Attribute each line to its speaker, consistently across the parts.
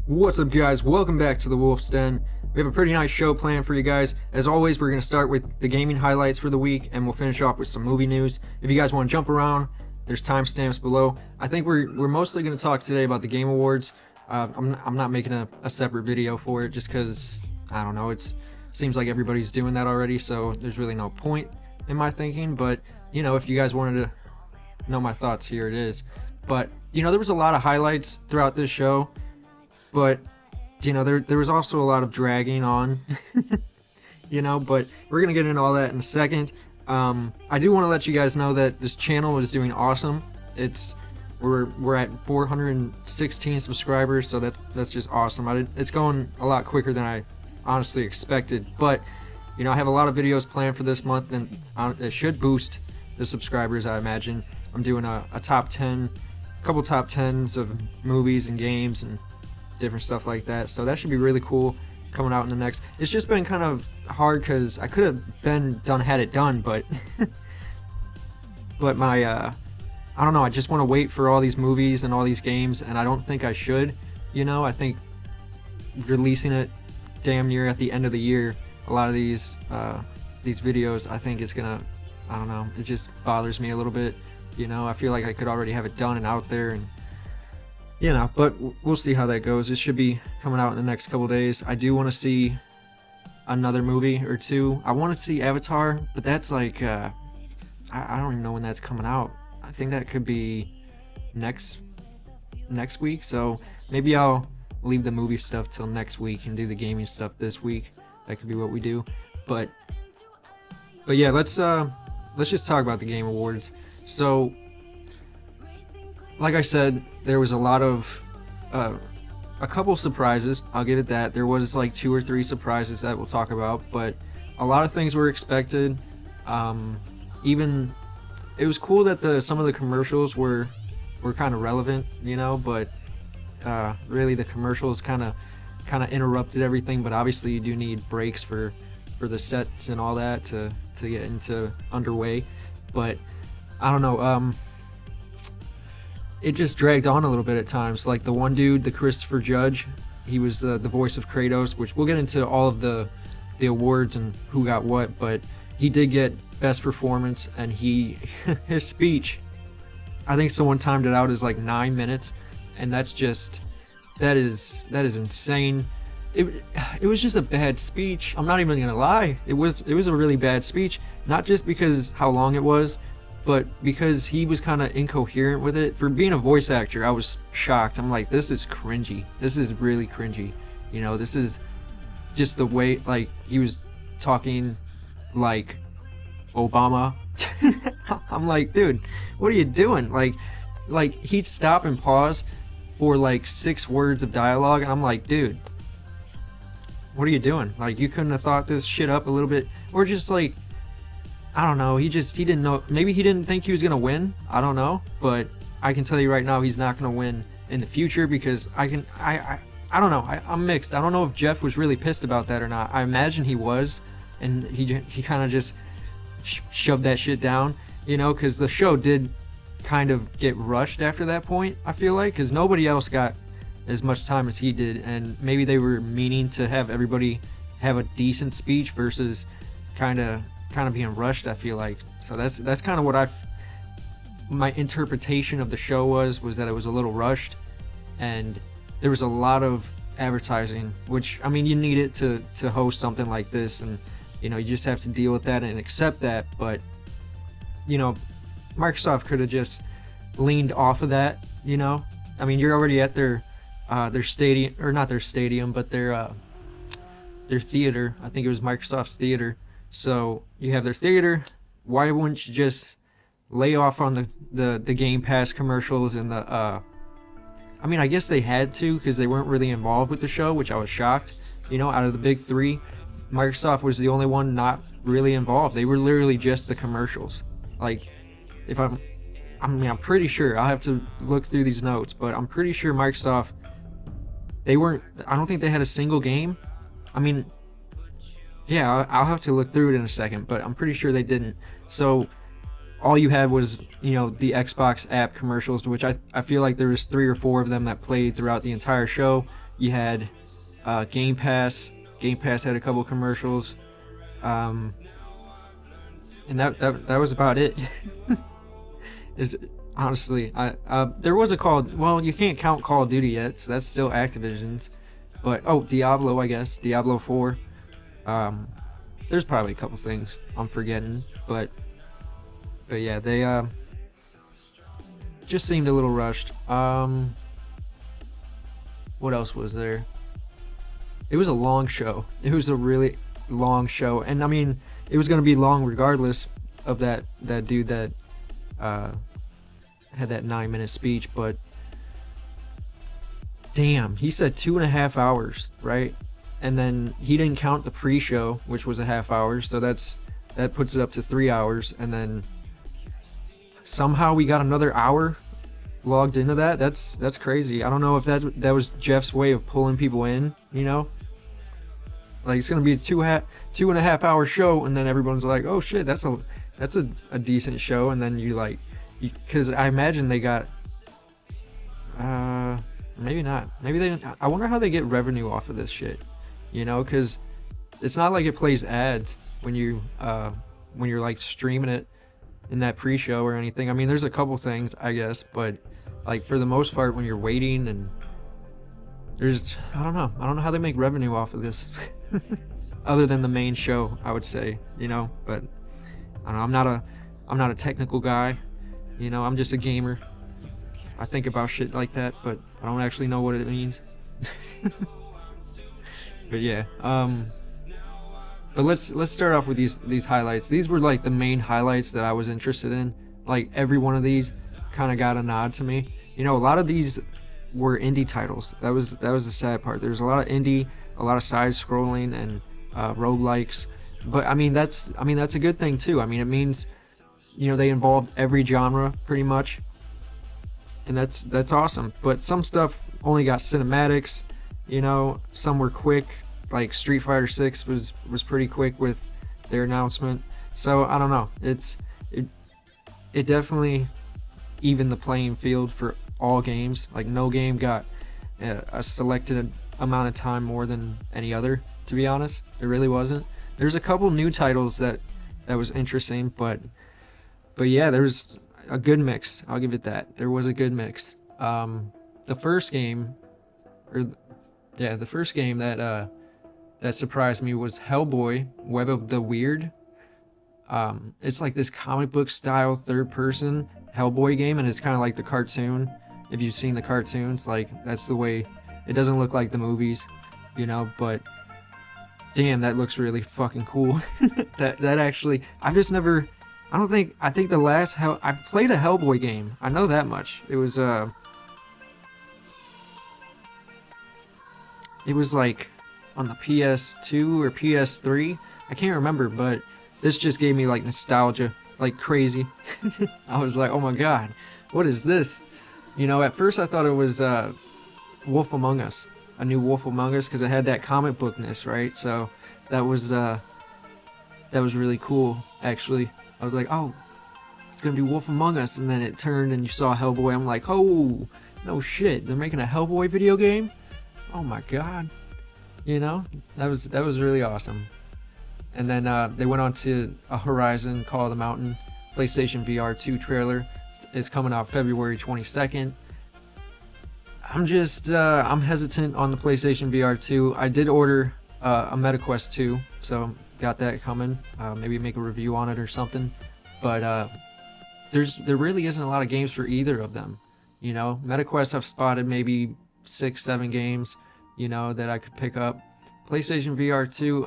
Speaker 1: What's up, guys? Welcome back to the Wolf's Den. We have a pretty nice show planned for you guys. As always, we're going to start with the gaming highlights for the week, and we'll finish off with some movie news. If you guys want to jump around, there's timestamps below. I think we're mostly going to talk today about the Game Awards. I'm not making a separate video for it just because, I don't know, it seems like everybody's doing that already, so there's really no point in my thinking. But, you know, if you guys wanted to know my thoughts, here it is. But, you know, there was a lot of highlights throughout this show. But, you know, there was also a lot of dragging on, you know, but we're going to get into all that in a second. I do want to let you guys know that this channel is doing awesome. We're at 416 subscribers, so that's just awesome. It's going a lot quicker than I honestly expected, but, you know, I have a lot of videos planned for this month, and it should boost the subscribers, I imagine. I'm doing a top 10, a couple top 10s of movies and games and different stuff like that, so that should be really cool coming out in the next. It's just been kind of hard because I could have had it done, but but my I don't know, I just want to wait for all these movies and all these games, and I don't think I should, you know. I think releasing it damn near at the end of the year, a lot of these videos, I think it's gonna, I don't know, it just bothers me a little bit, you know. I feel like I could already have it done and out there, and you know, but we'll see how that goes. It should be coming out in the next couple days. I do want to see another movie or two. I want to see Avatar, but that's like, I don't even know when that's coming out. I think that could be next week, so maybe I'll leave the movie stuff till next week and do the gaming stuff this week. That could be what we do. But yeah, let's just talk about the Game Awards. So, like I said, there was a lot of, a couple surprises, I'll give it that. There was like 2 or 3 surprises that we'll talk about, but a lot of things were expected. Even, it was cool that some of the commercials were kind of relevant, you know, but really the commercials kind of interrupted everything, but obviously you do need breaks for the sets and all that to get into underway. But I don't know, it just dragged on a little bit at times. Like the one dude, the Christopher Judge, he was the voice of Kratos, which we'll get into all of the awards and who got what, but he did get best performance, and his speech, I think someone timed it out as like 9 minutes, and that is insane. It was just a bad speech. I'm not even gonna lie. It was a really bad speech, not just because how long it was, but because he was kind of incoherent with it. For being a voice actor, I was shocked. I'm like, this is cringy. This is really cringy. You know, this is just the way, like, he was talking like Obama. I'm like, dude, what are you doing? Like he'd stop and pause for like 6 words of dialogue, and I'm like, dude, what are you doing? Like, you couldn't have thought this shit up a little bit, or just like, I don't know, he didn't know, maybe he didn't think he was gonna win, I don't know, but I can tell you right now, he's not gonna win in the future, because I don't know, I'm mixed. I don't know if Jeff was really pissed about that or not. I imagine he was, and he kind of just shoved that shit down, you know, because the show did kind of get rushed after that point, I feel like, because nobody else got as much time as he did, and maybe they were meaning to have everybody have a decent speech versus kind of being rushed, I feel like. So that's kind of what my interpretation of the show was that it was a little rushed, and there was a lot of advertising, which, I mean, you need it to host something like this, and you know, you just have to deal with that and accept that. But you know, Microsoft could have just leaned off of that, you know. I mean, you're already at their stadium, or not their stadium, but their theater. I think it was Microsoft's theater. So you have their theater. Why wouldn't you just lay off on the Game Pass commercials and the I mean, I guess they had to, because they weren't really involved with the show, which I was shocked. You know, out of the big 3, Microsoft was the only one not really involved. They were literally just the commercials. Like, I'm pretty sure, I'll have to look through these notes, but I'm pretty sure Microsoft, I don't think they had a single game. I mean, yeah, I'll have to look through it in a second, but I'm pretty sure they didn't. So all you had was, you know, the Xbox app commercials, which I feel like there was 3 or 4 of them that played throughout the entire show. You had Game Pass. Game Pass had a couple commercials, and that was about it. Is honestly, there was a call. Well, you can't count Call of Duty yet, so that's still Activision's. But Diablo, I guess Diablo 4. There's probably a couple things I'm forgetting, but yeah, they just seemed a little rushed. What else was there? It was a long show. It was a really long show, and I mean, it was gonna be long regardless of that dude that had that 9-minute speech, but damn, he said 2.5 hours, right? And then he didn't count the pre-show, which was a half hour, so that puts it up to 3 hours, and then somehow we got another hour logged into that. That's crazy. I don't know if that was Jeff's way of pulling people in, you know? Like, it's gonna be a 2.5 hour show, and then everyone's like, oh shit, that's a decent show, and then because I imagine they got maybe not. Maybe they didn't. I wonder how they get revenue off of this shit. You know, because it's not like it plays ads when you're like streaming it in that pre-show or anything. I mean, there's a couple things, I guess, but like for the most part, when you're waiting and I don't know how they make revenue off of this, other than the main show, I would say, you know. But I don't know. I'm not a technical guy, you know. I'm just a gamer. I think about shit like that, but I don't actually know what it means. But yeah, but let's start off with these highlights. These were like the main highlights that I was interested in. Like every one of these kind of got a nod to me. You know, a lot of these were indie titles. That was the sad part. There's a lot of indie, a lot of side scrolling and roguelikes. But I mean that's a good thing too. I mean, it means, you know, they involved every genre pretty much. And that's awesome. But some stuff only got cinematics, you know, some were quick, like Street Fighter 6 was pretty quick with their announcement. So I don't know. It definitely evened the playing field for all games. Like no game got a selected amount of time more than any other, to be honest. It really wasn't. There's a couple new titles that was interesting, but yeah, there's a good mix. I'll give it that. There was a good mix. The first game that surprised me was Hellboy: Web of the Weird. It's like this comic book style third-person Hellboy game, and it's kind of like the cartoon. If you've seen the cartoons, like that's the way. It doesn't look like the movies, you know, but damn, that looks really fucking cool. that actually, I think the last I played a Hellboy game. I know that much. It was like on the PS2 or PS3. I can't remember, but this just gave me like nostalgia, like crazy. I was like, oh my god, what is this? You know, at first I thought it was Wolf Among Us, a new Wolf Among Us, because it had that comic bookness, right? So that was really cool, actually. I was like, oh, it's gonna be Wolf Among Us, and then it turned and you saw Hellboy. I'm like, oh, no shit, they're making a Hellboy video game? Oh my god. You know, that was really awesome. And then they went on to a Horizon Call of the Mountain PlayStation VR 2 trailer. It's coming out February 22nd. I'm hesitant on the PlayStation VR 2. I did order a MetaQuest 2, so got that coming. Maybe make a review on it or something. But there really isn't a lot of games for either of them. You know, MetaQuest, I've spotted maybe 6-7 games, you know, that I could pick up. PlayStation VR 2,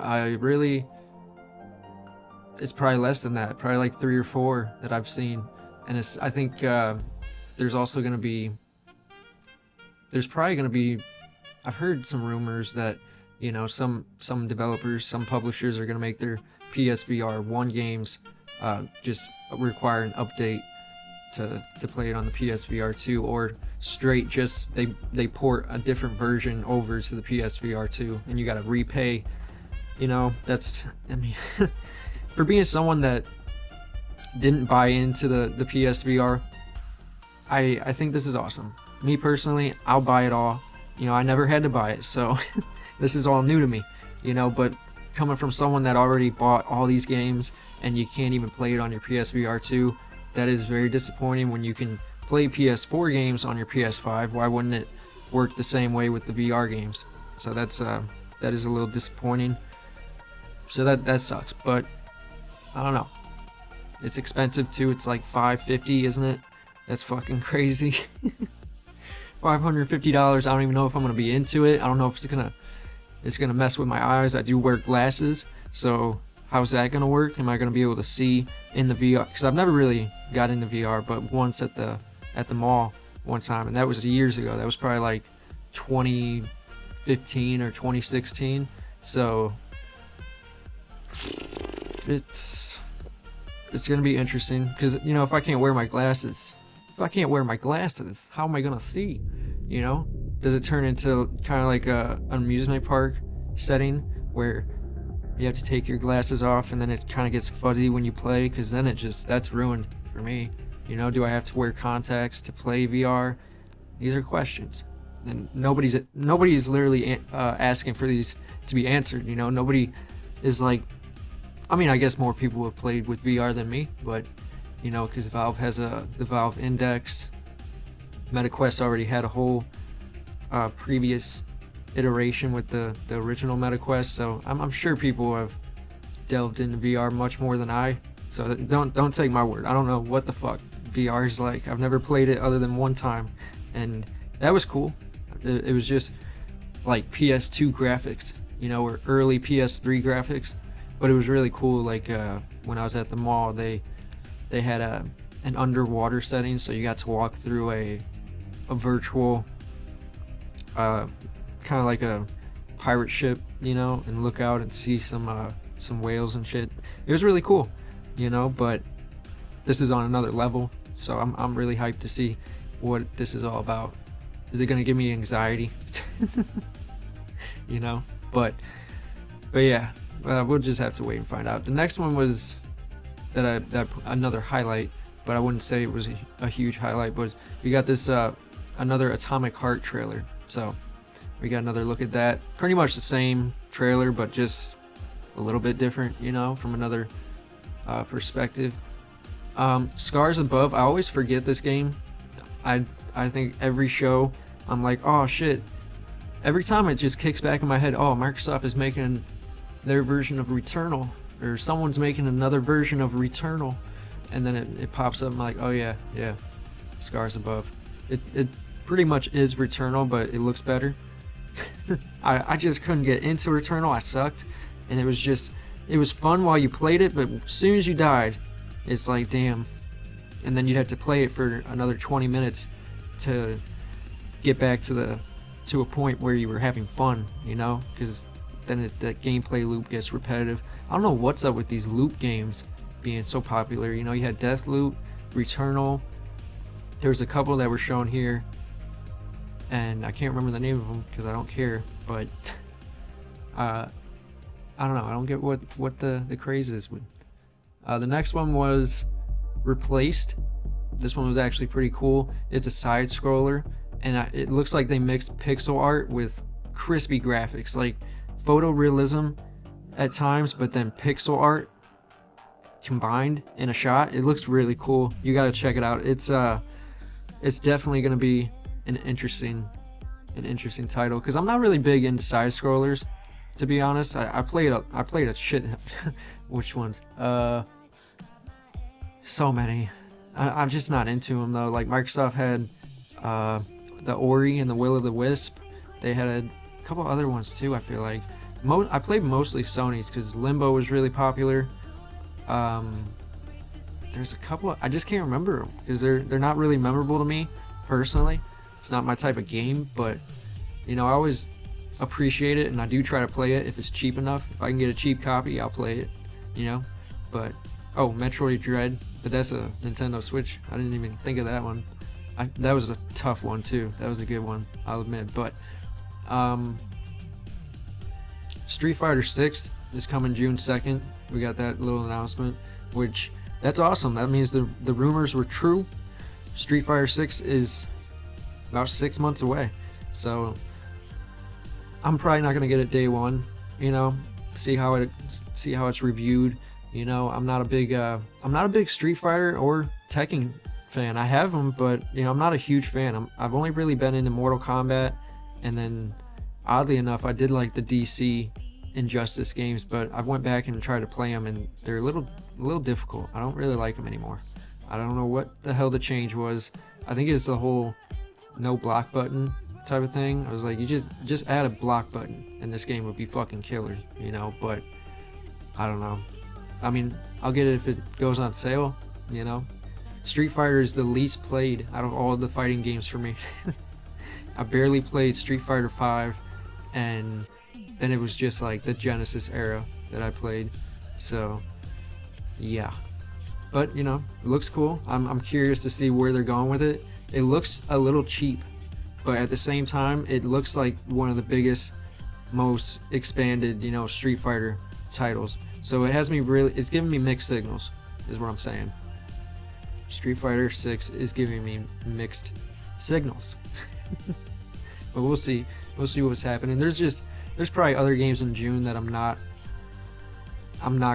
Speaker 1: it's probably less than that, probably like 3 or 4 that I've seen. And I think there's probably going to be, I've heard some rumors that, you know, some developers, some publishers are going to make their PSVR 1 games just require an update to play it on the PSVR 2, or straight just they port a different version over to the PSVR 2 and you got to repay. You know, I mean, for being someone that didn't buy into the PSVR, I think this is awesome. Me personally, I'll buy it all. I never had to buy it, so this is all new to me, but coming from someone that already bought all these games and you can't even play it on your PSVR 2, that is very disappointing. When you can play PS4 games on your PS5, why wouldn't it work the same way with the VR games? So that is a little disappointing. So that sucks, but I don't know. It's expensive too. It's like $550, isn't it? That's fucking crazy. $550. I don't even know if I'm gonna be into it. I don't know if it's gonna mess with my eyes. I do wear glasses, so how's that gonna work? Am I gonna be able to see in the VR? Because I've never really got into VR, but once at the mall one time, and that was years ago. That was probably like 2015 or 2016. So it's gonna be interesting, because if I can't wear my glasses, how am I gonna see? Does it turn into kind of like an amusement park setting where you have to take your glasses off and then it kind of gets fuzzy when you play? Because then that's ruined for me. Do I have to wear contacts to play VR? These are questions, and nobody's literally asking for these to be answered. Nobody is like, I mean, I guess more people have played with VR than me, but because Valve has the Valve Index. MetaQuest already had a whole previous iteration with the original MetaQuest, so I'm sure people have delved into VR much more than I. So don't take my word. I don't know what the fuck VR is like. I've never played it other than one time, and that was cool. It was just like PS2 graphics, or early PS3 graphics, but it was really cool. Like when I was at the mall, they had an underwater setting, so you got to walk through a virtual kind of like a pirate ship, and look out and see some whales and shit. It was really cool, but this is on another level, so I'm really hyped to see what this is all about. Is it gonna give me anxiety? But yeah, we'll just have to wait and find out. The next one was that another highlight, but I wouldn't say it was a huge highlight, but we got this another Atomic Heart trailer. So we got another look at that. Pretty much the same trailer, but just a little bit different, from another perspective. Scars Above, I always forget this game. I think every show I'm like, oh shit. Every time it just kicks back in my head, oh, Microsoft is making their version of Returnal, or someone's making another version of Returnal, and then it pops up. I'm like, oh yeah, Scars Above. It pretty much is Returnal, but it looks better. I just couldn't get into Returnal. I sucked, and it was fun while you played it, but as soon as you died, it's like, damn. And then you'd have to play it for another 20 minutes to get back to a point where you were having fun, because then that gameplay loop gets repetitive. I don't know what's up with these loop games being so popular. You had Deathloop, Returnal. There's a couple that were shown here, and I can't remember the name of them because I don't care. But I don't know. I don't get what the craze is with. The next one was Replaced. This one was actually pretty cool. It's a side scroller, and it looks like they mixed pixel art with crispy graphics, like photorealism at times, but then pixel art combined in a shot. It looks really cool. You gotta check it out. It's definitely gonna be an interesting title, because I'm not really big into side scrollers, to be honest. I played a shit. Which ones? So many. I'm just not into them though. Like Microsoft had the Ori and the Will of the Wisp. They had a couple other ones too. I feel like I played mostly Sony's because Limbo was really popular. There's a couple I just can't remember them because they're not really memorable to me personally. It's not my type of game, but I always appreciate it, and I do try to play it if it's cheap enough. If I can get a cheap copy, I'll play it. But Metroid Dread, but that's a Nintendo Switch. I didn't even think of that one. That was a tough one too. That was a good one, I'll admit. But Street Fighter 6 is coming June 2nd. We got that little announcement, which that's awesome. That means the rumors were true. Street Fighter 6 is about 6 months away. So I'm probably not gonna get it day one. You know, see how it's reviewed. You know, I'm not a big Street Fighter or Tekken fan. I have them, but you know, I'm not a huge fan. I've only really been into Mortal Kombat, and then oddly enough, I did like the DC Injustice games, but I went back and tried to play them, and they're a little difficult. I don't really like them anymore. I don't know what the hell the change was. I think it's the whole no block button type of thing. I was like, you just add a block button, and this game would be fucking killer, you know. But I don't know. I mean, I'll get it if it goes on sale, you know. Street Fighter is the least played out of all of the fighting games for me. I barely played Street Fighter 5, and then it was just like the Genesis era that I played. So, yeah. But, you know, it looks cool. I'm curious to see where they're going with it. It looks a little cheap, but at the same time, it looks like one of the biggest, most expanded, you know, Street Fighter titles. So it's giving me mixed signals, is what I'm saying. Street Fighter 6 is giving me mixed signals. But we'll see what's happening. There's probably other games in June that I'm not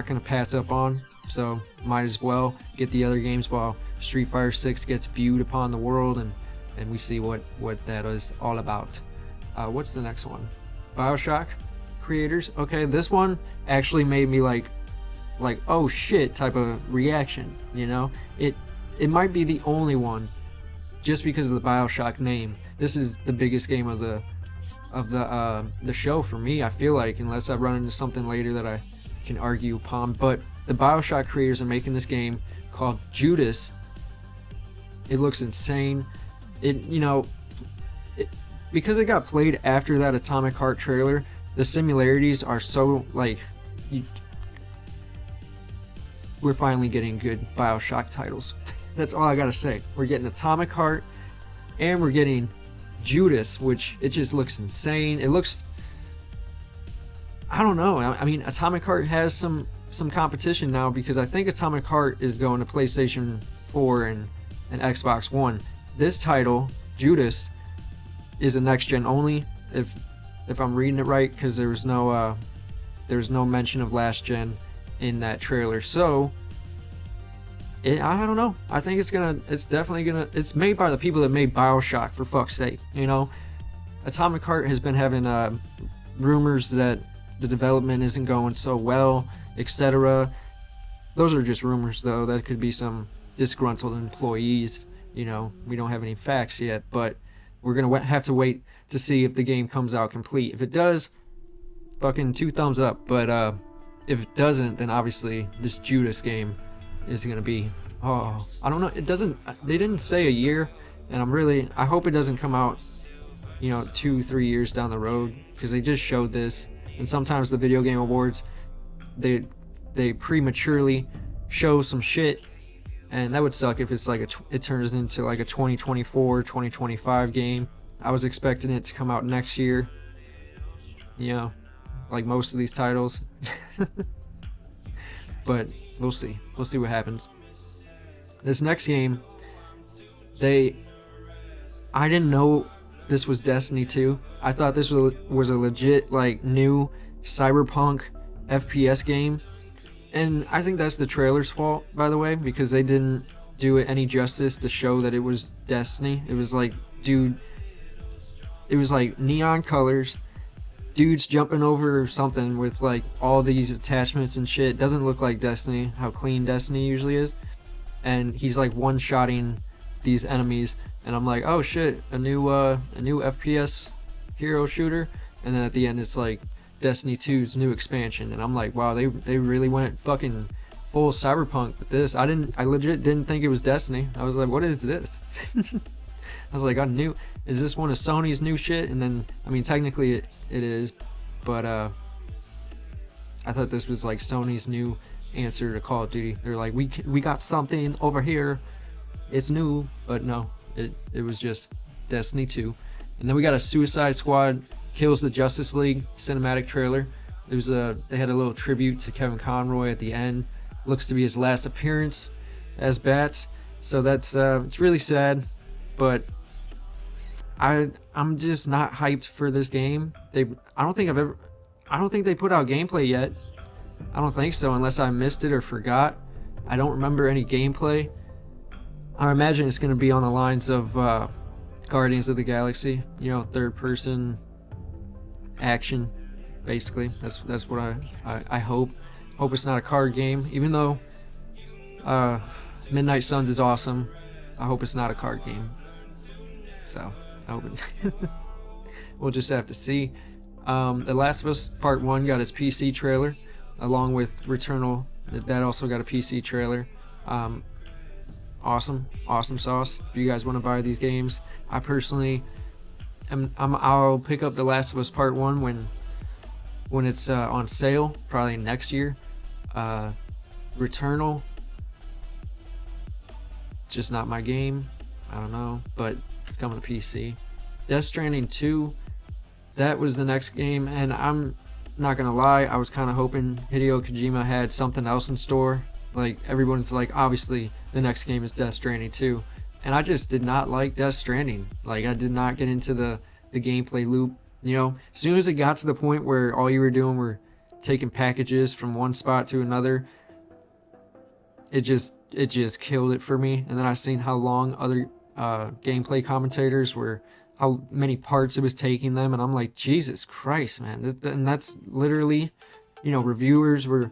Speaker 1: gonna pass up on. So might as well get the other games while Street Fighter 6 gets viewed upon the world, and we see what that is all about. What's the next one? BioShock creators. Okay, this one actually made me like oh shit type of reaction, you know. It might be the only one, just because of the BioShock name. This is the biggest game of the show for me, I feel like, unless I run into something later that I can argue upon. But the BioShock creators are making this game called Judas. It looks insane. Because it got played after that Atomic Heart trailer, the similarities are so like, we're finally getting good BioShock titles. That's all I gotta say. We're getting Atomic Heart, and we're getting Judas, which it just looks insane. It looks, I don't know. I mean, Atomic Heart has some competition now, because I think Atomic Heart is going to PlayStation 4 and Xbox One. This title, Judas, is a next gen only, if I'm reading it right, because there was no mention of last gen in that trailer. So I don't know. I think it's made by the people that made BioShock, for fuck's sake. You know, Atomic Heart has been having rumors that the development isn't going so well, etc. Those are just rumors, though. That could be some disgruntled employees. You know, we don't have any facts yet, but we're gonna have to wait to see if the game comes out complete. If it does, fucking 2 thumbs up. But if it doesn't, then obviously this Judas game is gonna be, I don't know. They didn't say a year, and I hope it doesn't come out, you know, 2-3 years down the road, because they just showed this. And sometimes the video game awards, they prematurely show some shit, and that would suck if it's like it turns into like a 2024 2025 game. I was expecting it to come out next year, you know, like most of these titles. But we'll see what happens. This next game, I didn't know this was Destiny 2. I thought this was a legit, like, new cyberpunk FPS game. And I think that's the trailer's fault, by the way, because they didn't do it any justice to show that it was Destiny. It was like, dude, it was like neon colors, dudes jumping over something with like all these attachments and shit. It doesn't look like Destiny, how clean Destiny usually is. And he's like one-shotting these enemies, and I'm like, oh shit, a new FPS hero shooter. And then at the end, it's like Destiny 2's new expansion, and I'm like, wow, they really went fucking full cyberpunk with this. I legit didn't think it was Destiny. I was like, what is this? I was like, is this one of Sony's new shit? And then, I mean, technically it is, but I thought this was like Sony's new answer to Call of Duty. They're like, we got something over here, it's new. But no, it was just Destiny 2. And then we got a Suicide Squad Kills the Justice League cinematic trailer. They had a little tribute to Kevin Conroy at the end. Looks to be his last appearance as Bats. So that's it's really sad, but I I'm just not hyped for this game. I don't think they put out gameplay yet. I don't think so, unless I missed it or forgot. I don't remember any gameplay. I imagine it's going to be on the lines of Guardians of the Galaxy, you know, third person action, basically. That's what I hope. Hope it's not a card game, even though Midnight Suns is awesome. I hope it's not a card game. So I hope it we'll just have to see. The Last of Us Part 1 got its PC trailer, along with Returnal. That also got a PC trailer. Awesome sauce. If you guys want to buy these games, I personally I'll pick up The Last of Us Part 1 when it's on sale, probably next year. Returnal, just not my game. I don't know, but it's coming to PC. Death Stranding 2, that was the next game, and I'm not gonna lie, I was kind of hoping Hideo Kojima had something else in store. Like, everyone's like, obviously the next game is Death Stranding 2, and I just did not like Death Stranding. Like, I did not get into the gameplay loop. You know, as soon as it got to the point where all you were doing were taking packages from one spot to another, it just killed it for me. And then I seen how long other gameplay commentators were, how many parts it was taking them, and I'm like, Jesus Christ, man. And that's literally, you know, reviewers were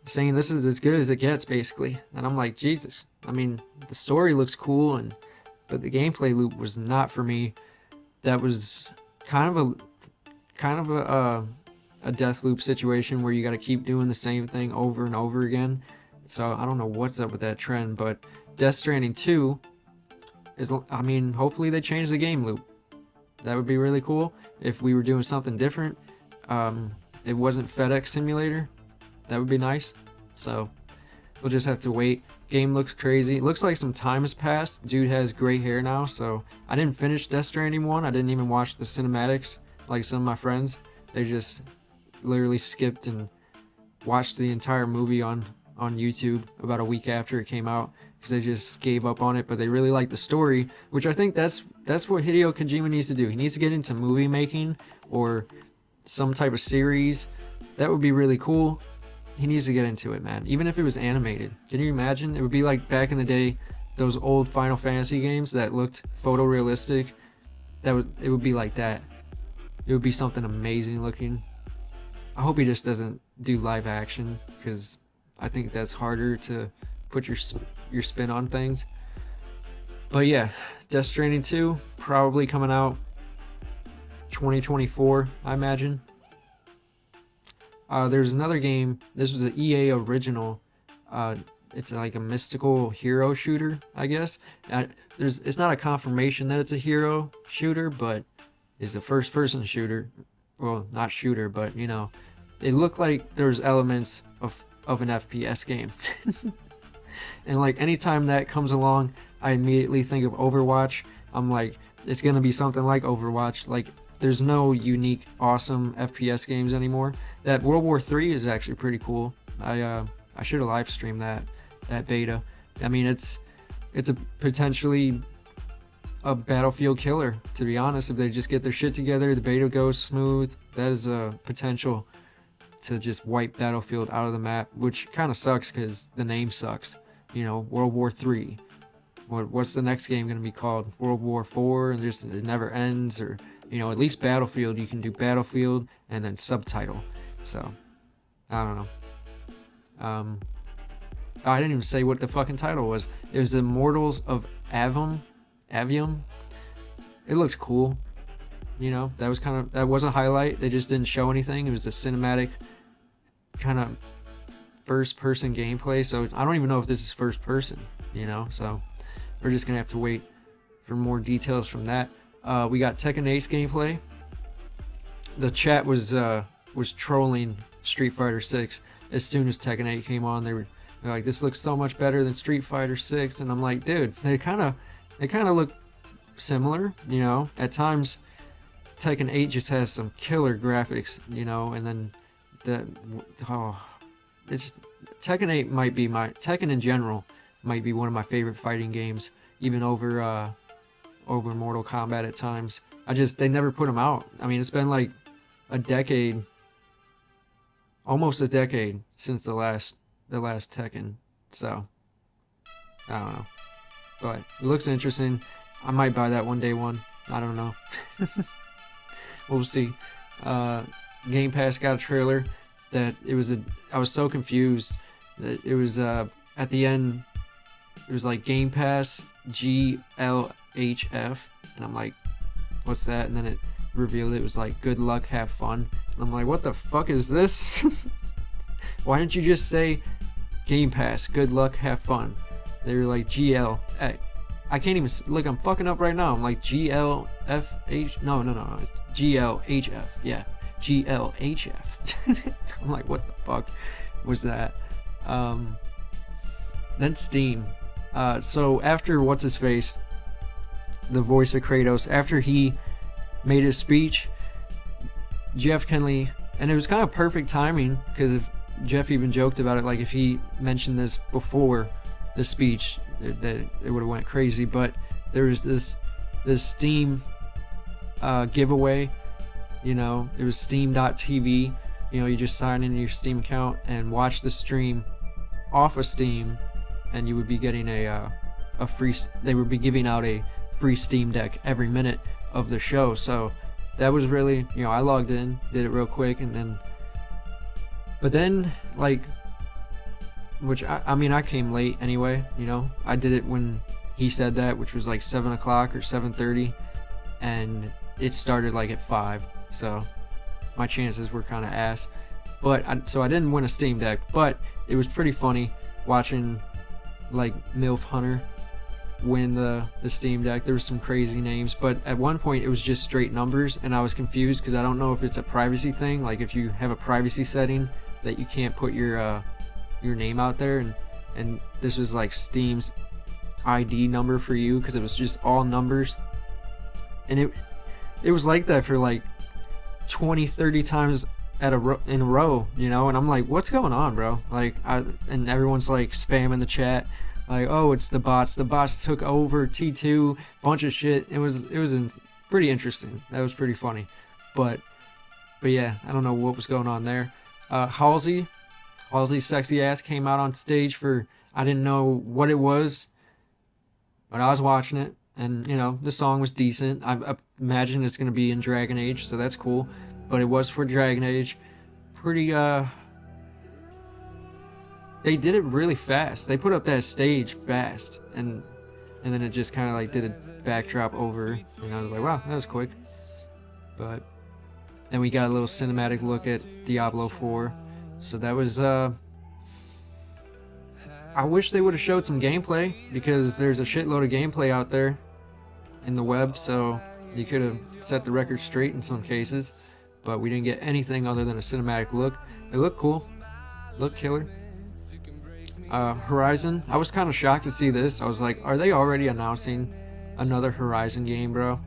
Speaker 1: saying this is as good as it gets, basically. And I'm like, Jesus. I mean, the story looks cool, but the gameplay loop was not for me. That was kind of a death loop situation where you got to keep doing the same thing over and over again. So I don't know what's up with that trend, but Death Stranding 2 is, I mean, hopefully they change the game loop. That would be really cool if we were doing something different. It wasn't FedEx Simulator. That would be nice. So we'll just have to wait. Game looks crazy. It looks like some time has passed. Dude has gray hair now, so I didn't finish Death Stranding 1. I didn't even watch the cinematics like some of my friends. They just literally skipped and watched the entire movie on YouTube about a week after it came out, because they just gave up on it. But they really liked the story, which I think that's what Hideo Kojima needs to do. He needs to get into movie making or some type of series. That would be really cool. He needs to get into it, man. Even if it was animated. Can you imagine? It would be like back in the day, those old Final Fantasy games that looked photorealistic. It would be like that. It would be something amazing looking. I hope he just doesn't do live action, because I think that's harder to put your spin on things. But yeah, Death Stranding 2 probably coming out 2024, I imagine. There's another game. This was an EA original. It's like a mystical hero shooter, I guess. It's not a confirmation that it's a hero shooter, but it's a first-person shooter. Well, not shooter, but, you know, it looked like there's elements of an FPS game. And like anytime that comes along, I immediately think of Overwatch. I'm like, it's gonna be something like Overwatch. Like, there's no unique, awesome FPS games anymore. That World War III is actually pretty cool. I should have live streamed that beta. I mean, it's a potentially a Battlefield killer, to be honest. If they just get their shit together, the beta goes smooth, that is a potential to just wipe Battlefield out of the map, which kind of sucks because the name sucks. You know, World War III. What's the next game going to be called? World War IV, and it never ends. Or, you know, at least Battlefield, you can do Battlefield and then subtitle. So, I don't know. I didn't even say what the fucking title was. It was Immortals of Avium. It looked cool. You know, that was a highlight. They just didn't show anything. It was a cinematic kind of first-person gameplay. So I don't even know if this is first-person. You know, so we're just gonna have to wait for more details from that. We got Tekken 8's gameplay. The chat was trolling Street Fighter 6 as soon as Tekken 8 came on. They're like, this looks so much better than Street Fighter 6, and I'm like, dude, they kind of look similar, you know. At times, Tekken 8 just has some killer graphics, you know, and then Tekken 8 might be Tekken in general might be one of my favorite fighting games, even over Mortal Kombat at times. They never put them out. I mean, it's been like a decade, almost a decade since the last Tekken. So I don't know, but it looks interesting. I might buy that one day one. I don't know. We'll see. Game Pass got a trailer that I was so confused that it was at the end it was like Game Pass GLHF, and I'm like, what's that? And then it revealed it was like good luck, have fun. And I'm like, what the fuck is this? Why didn't you just say Game Pass, good luck, have fun? They were like GL. I can't even look. I'm fucking up right now. I'm like GLFH. No. It's GLHF. Yeah, GLHF. I'm like, what the fuck was that? Then Steam. So after what's his face, the voice of Kratos, after he made his speech, Jeff Kenley, and it was kind of perfect timing because if Jeff even joked about it, like if he mentioned this before the speech, that it would have went crazy. But there was this Steam giveaway. You know, it was Steam.tv. You know, you just sign in your Steam account and watch the stream off of Steam, and you would be getting a free. They would be giving out a free Steam Deck every minute of the show. So that was really, you know, I logged in, did it real quick, and then. But then, like, which I mean, I came late anyway. You know, I did it when he said that, which was like 7 o'clock or 7:30, and it started like at 5. So my chances were kind of ass. But so I didn't win a Steam Deck, but it was pretty funny watching like MILF Hunter win the Steam Deck. There was some crazy names, but at one point it was just straight numbers, and I was confused because I don't know if it's a privacy thing, like if you have a privacy setting that you can't put your name out there, and this was like Steam's ID number for you because it was just all numbers, and it was like that for like 20-30 times in a row, you know. And I'm like, what's going on, bro? Like, and everyone's like spamming the chat, like, oh, it's the bots took over T2, bunch of shit. It was pretty interesting. That was pretty funny, but yeah, I don't know what was going on there. Halsey's sexy ass came out on stage for, I didn't know what it was, but I was watching it, and you know, the song was decent. I imagine it's gonna be in Dragon Age, so that's cool. But it was for Dragon Age. Pretty they did it really fast. They put up that stage fast, and then it just kind of like did a backdrop over, and I was like, wow, that was quick. But then we got a little cinematic look at Diablo 4. So that was I wish they would have showed some gameplay, because there's a shitload of gameplay out there in the web, so you could have set the record straight in some cases. But we didn't get anything other than a cinematic look. It looked cool, looked killer. Horizon, I was kind of shocked to see this. I was like, are they already announcing another Horizon game, bro?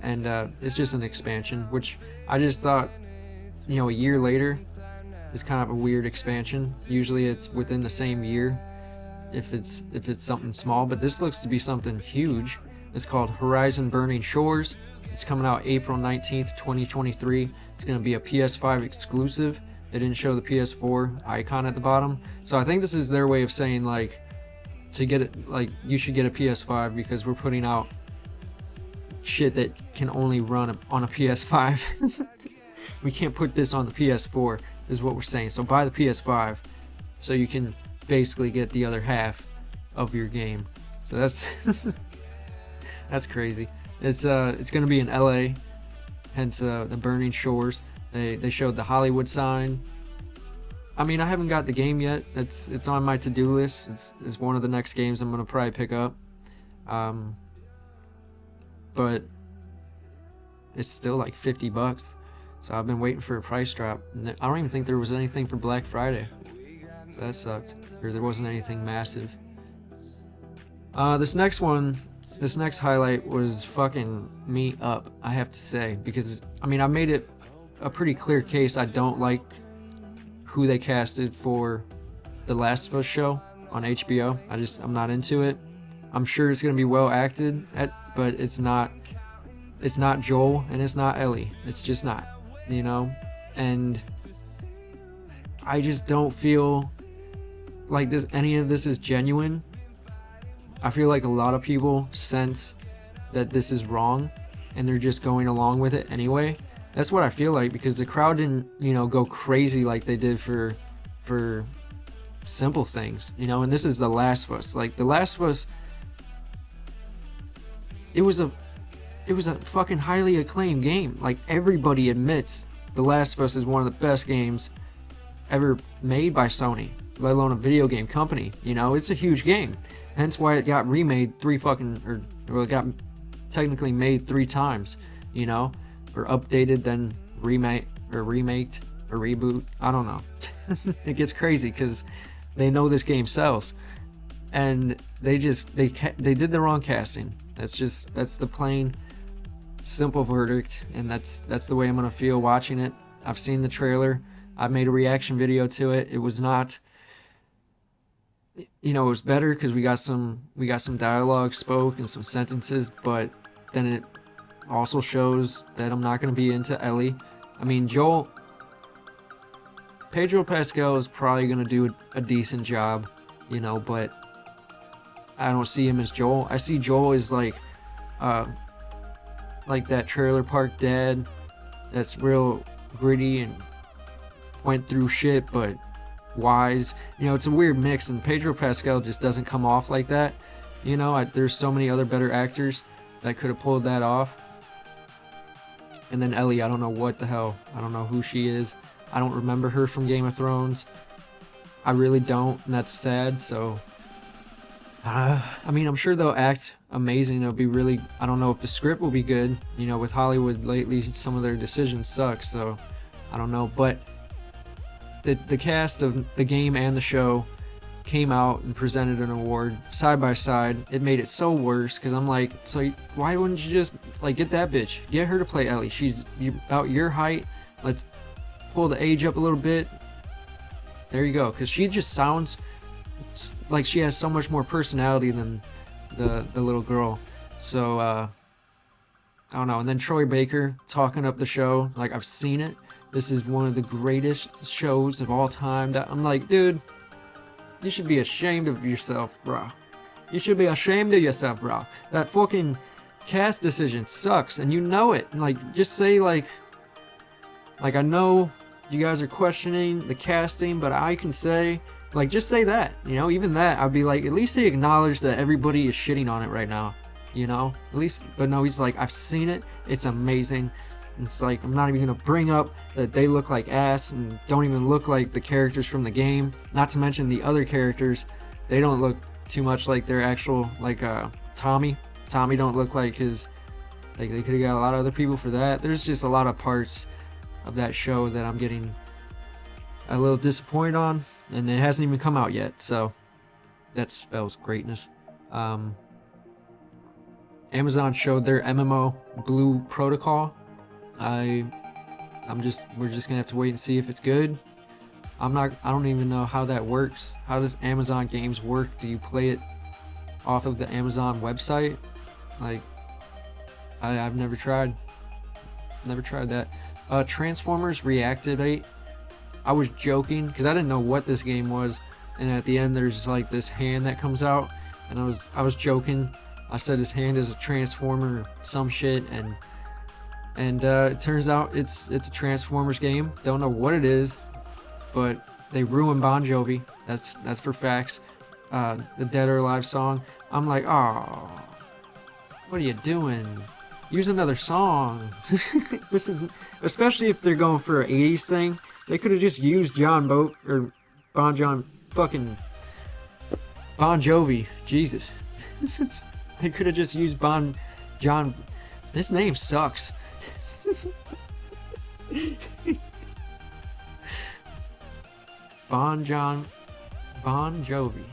Speaker 1: And it's just an expansion, which I just thought, you know, a year later is kind of a weird expansion. Usually it's within the same year if it's something small, but this looks to be something huge. It's called Horizon Burning Shores. It's coming out April 19th, 2023. It's going to be a PS5 exclusive. They didn't show the PS4 icon at the bottom. So I think this is their way of saying, like, to get it, like, you should get a PS5 because we're putting out shit that can only run on a PS5. We can't put this on the PS4, is what we're saying. So buy the PS5 so you can basically get the other half of your game. So that's that's crazy. It's going to be in LA, hence the Burning Shores. They showed the Hollywood sign. I mean, I haven't got the game yet. It's on my to-do list. It's one of the next games I'm going to probably pick up. But it's still like $50. So I've been waiting for a price drop. I don't even think there was anything for Black Friday. So that sucked. Or there wasn't anything massive. This next highlight was fucking me up, I have to say. Because, I mean, I made it a pretty clear case I don't like who they casted for The Last of Us show on HBO. I'm not into it. I'm sure it's going to be well acted, but it's not It's not Joel and it's not Ellie. It's just not, you know? And I just don't feel like any of this is genuine. I feel like a lot of people sense that this is wrong and they're just going along with it anyway. That's what I feel like, because the crowd didn't, you know, go crazy like they did for simple things, you know. And this is The Last of Us. Like, The Last of Us, it was a fucking highly acclaimed game. Like, everybody admits The Last of Us is one of the best games ever made by Sony, let alone a video game company. You know, it's a huge game. Hence why it got remade it got technically made 3 times, you know, or updated, then remaked or reboot. I don't know. It gets crazy because they know this game sells, and they did the wrong casting. That's the plain, simple verdict, and that's the way I'm gonna feel watching it. I've seen the trailer. I've made a reaction video to it. It was not, you know, it was better because we got some dialogue spoke and some sentences, but then it also shows that I'm not going to be into Ellie. I mean, Pedro Pascal is probably going to do a decent job, you know, but I don't see him as Joel. I see Joel as like that trailer park dad that's real gritty and went through shit, but wise. You know, it's a weird mix, and Pedro Pascal just doesn't come off like that. You know, there's so many other better actors that could have pulled that off. And then Ellie, I don't know what the hell. I don't know who she is. I don't remember her from Game of Thrones. I really don't, and that's sad. So, I mean, I'm sure they'll act amazing. It'll be really, I don't know if the script will be good. You know, with Hollywood lately, some of their decisions suck, so I don't know. But the cast of the game and the show came out and presented an award side by side. It made it so worse, because I'm like, so why wouldn't you just like get that bitch, get her to play Ellie? She's about your height. Let's pull the age up a little bit. There you go, because she just sounds like she has so much more personality than the little girl. So I don't know. And then Troy Baker talking up the show, like, I've seen it. This is one of the greatest shows of all time. I'm like, dude, you should be ashamed of yourself, bro. You should be ashamed of yourself, bro. That fucking cast decision sucks, and you know it. Like, just say, like I know you guys are questioning the casting, but I can say, like, just say that. You know, even that, I'd be like, at least he acknowledged that everybody is shitting on it right now. You know, at least, but no, he's like, I've seen it. It's amazing. It's like, I'm not even gonna bring up that they look like ass and don't even look like the characters from the game. Not to mention the other characters, they don't look too much like their actual, like Tommy. Tommy don't look like his, like, they could have got a lot of other people for that. There's just a lot of parts of that show that I'm getting a little disappointed on, and it hasn't even come out yet, so that spells greatness. Amazon showed their MMO Blue Protocol. We're just gonna have to wait and see if it's good. I don't even know how that works. How does Amazon games work? Do you play it off of the Amazon website? Like, I've never tried that. Transformers Reactivate. I was joking because I didn't know what this game was, and at the end there's like this hand that comes out, and I was joking. I said his hand is a transformer or some shit, and it turns out it's a Transformers game. Don't know what it is, but they ruined Bon Jovi. That's for facts. The Dead or Alive song. I'm like, oh, what are you doing? Use another song. This is, especially if they're going for an 80s thing. They could have just used Bon Jovi. Jesus. They could have just used John. This name sucks. Bon Jovi.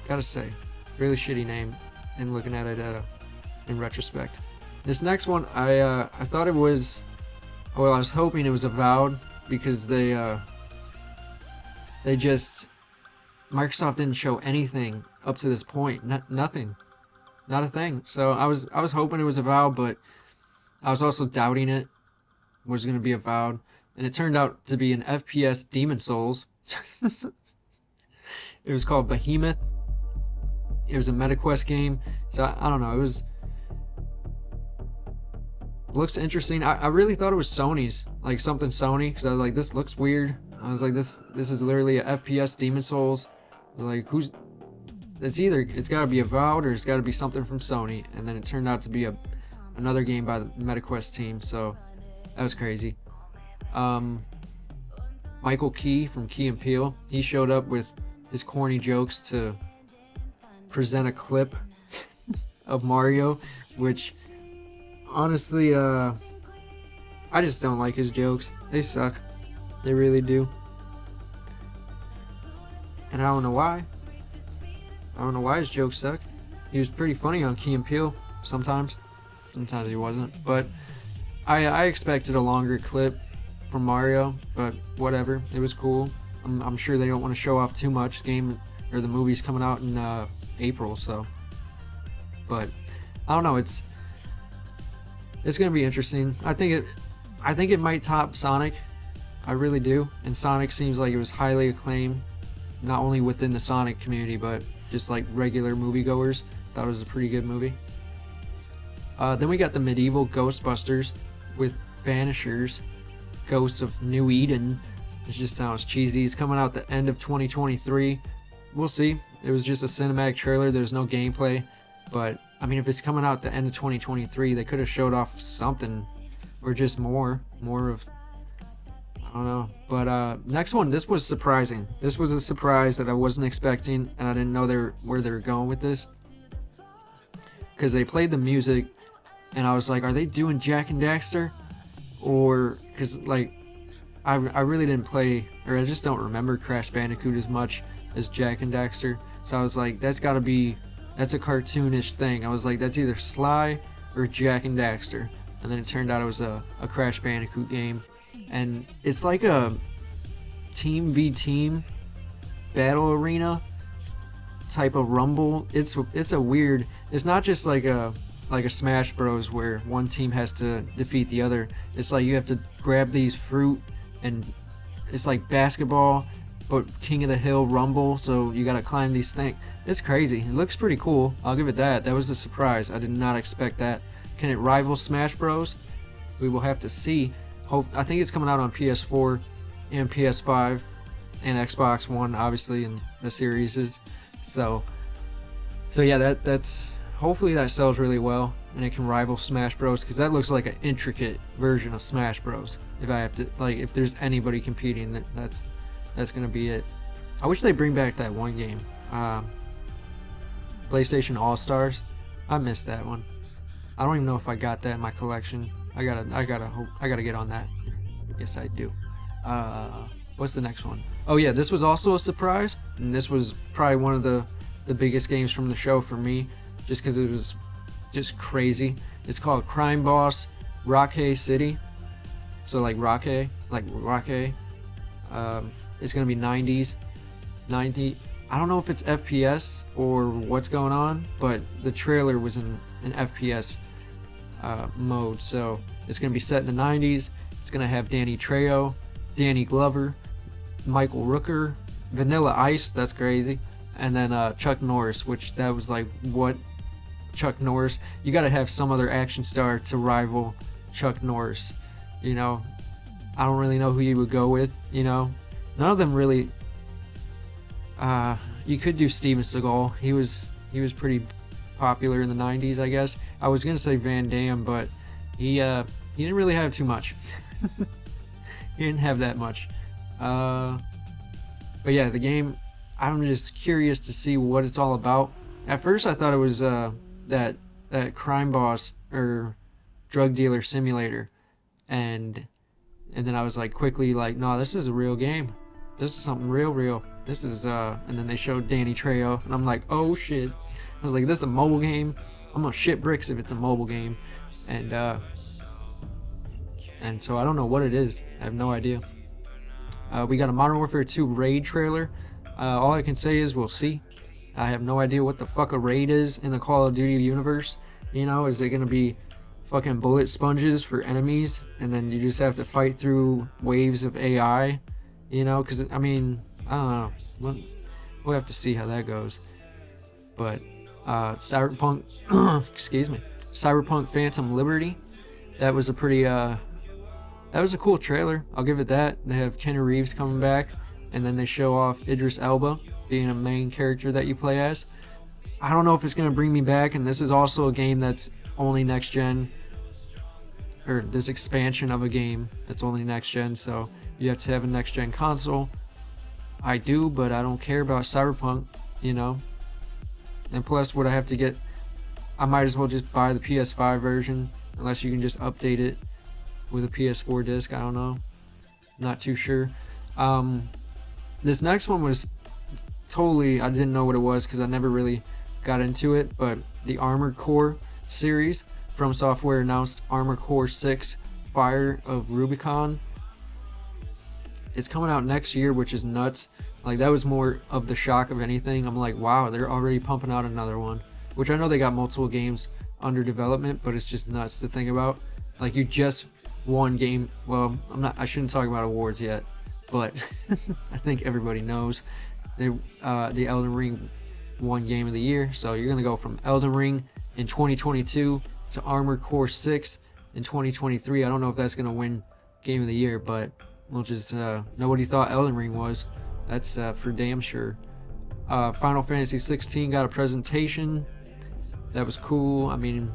Speaker 1: Gotta say, really shitty name. And looking at it in retrospect, this next one, I thought it was. Well, I was hoping it was Avowed, because Microsoft didn't show anything up to this point. Nothing. not a thing. So I was hoping it was Avowed, but I was also doubting it was going to be Avowed, and it turned out to be an FPS Demon Souls. It was called Behemoth. It was a MetaQuest game, so I don't know. It was looks interesting. I really thought it was Sony's, like something Sony, because I was like, this looks weird. I was like, this is literally a FPS Demon Souls. Like, who's? It's got to be Avowed or it's got to be something from Sony, and then it turned out to be another game by the MetaQuest team. So that was crazy. Michael Key from Key and Peele, he showed up with his corny jokes to present a clip of Mario, which honestly, I just don't like his jokes. They suck. They really do. And I don't know why. I don't know why his jokes suck. He was pretty funny on Key and Peele sometimes. Sometimes he wasn't. But I expected a longer clip from Mario, but whatever. It was cool. I'm sure they don't want to show off too much. The movie's coming out in April, so. But I don't know. It's gonna be interesting. I think it might top Sonic. I really do. And Sonic seems like it was highly acclaimed, not only within the Sonic community, but just like regular moviegoers. Thought it was a pretty good movie. Then we got the medieval Ghostbusters with Banishers, Ghosts of New Eden. It just sounds cheesy. It's coming out the end of 2023. We'll see. It was just a cinematic trailer. There's no gameplay. But, I mean, if it's coming out the end of 2023, they could have showed off something. Or just more of, I don't know. But next one, this was surprising. This was a surprise that I wasn't expecting, and I didn't know where they were going with this. Because they played the music, and I was like, are they doing Jak and Daxter? Or, because, like, I really didn't play, or I just don't remember Crash Bandicoot as much as Jak and Daxter. So I was like, that's a cartoonish thing. I was like, that's either Sly or Jak and Daxter. And then it turned out it was a Crash Bandicoot game. And it's like a team v team battle arena type of rumble. It's a weird, it's not just like a Smash Bros where one team has to defeat the other. It's like you have to grab these fruit, and it's like basketball but King of the Hill rumble, so you gotta climb these things. It's crazy. It looks pretty cool. I'll give it that. That was a surprise. I did not expect that. Can it rival Smash Bros? We will have to see. I think it's coming out on PS4 and PS5 and Xbox One, obviously, and the series is. So yeah, that's hopefully that sells really well and it can rival Smash Bros, because that looks like an intricate version of Smash Bros. If I have to, like, if there's anybody competing, that's gonna be it. I wish they bring back that one game, PlayStation All Stars. I missed that one. I don't even know if I got that in my collection. I gotta get on that. Yes, I do. What's the next one? Oh yeah, this was also a surprise, and this was probably one of the biggest games from the show for me, just because it was just crazy. It's called Crime Boss Rockay City. So like Rockay. It's gonna be 90. I don't know if it's FPS or what's going on, but the trailer was in an FPS mode. So it's gonna be set in the 90s. It's gonna have Danny Trejo, Danny Glover, Michael Rooker, Vanilla Ice. That's crazy. And then Chuck Norris, which that was like, what? Chuck Norris. You got to have some other action star to rival Chuck Norris. You know, I don't really know who you would go with. You know, none of them really. You could do Steven Seagal. He was pretty popular in the 90s, I guess. I was gonna say Van Damme, but he didn't really have too much. He didn't have that much. But yeah, the game, I'm just curious to see what it's all about. At first I thought it was that crime boss or drug dealer simulator, and then I was like quickly like, no, this is a real game. This is something real. This is and then they showed Danny Trejo, and I'm like, oh shit. I was like, this is a mobile game. I'm gonna shit bricks if it's a mobile game. And so I don't know what it is. I have no idea. We got a Modern Warfare 2 raid trailer. All I can say is we'll see. I have no idea what the fuck a raid is in the Call of Duty universe. You know, is it gonna be fucking bullet sponges for enemies, and then you just have to fight through waves of AI? You know, because I mean, I don't know. We'll have to see how that goes. But Cyberpunk, excuse me, Cyberpunk Phantom Liberty. That was a pretty that was a cool trailer. I'll give it that. They have Keanu Reeves coming back, and then they show off Idris Elba being a main character that you play as. I don't know if it's gonna bring me back, and this is also a game that's only next gen, or this expansion of a game that's only next gen, so you have to have a next gen console. I do, but I don't care about Cyberpunk, you know. And plus, what I have to get, I might as well just buy the PS5 version, unless you can just update it with a PS4 disc. I don't know, not too sure. This next one was totally, I didn't know what it was because I never really got into it, but the Armored Core series. From Software announced Armored Core 6 Fire of Rubicon. It's coming out next year, which is nuts. Like, that was more of the shock of anything. I'm like, wow, they're already pumping out another one. Which I know they got multiple games under development, but it's just nuts to think about. Like, you just won game. Well, I shouldn't talk about awards yet, but I think everybody knows the Elden Ring won Game of the Year. So you're gonna go from Elden Ring in 2022 to Armored Core 6 in 2023. I don't know if that's gonna win Game of the Year, but we'll just nobody thought Elden Ring was. That's for damn sure. Final Fantasy 16 got a presentation. That was cool. I mean,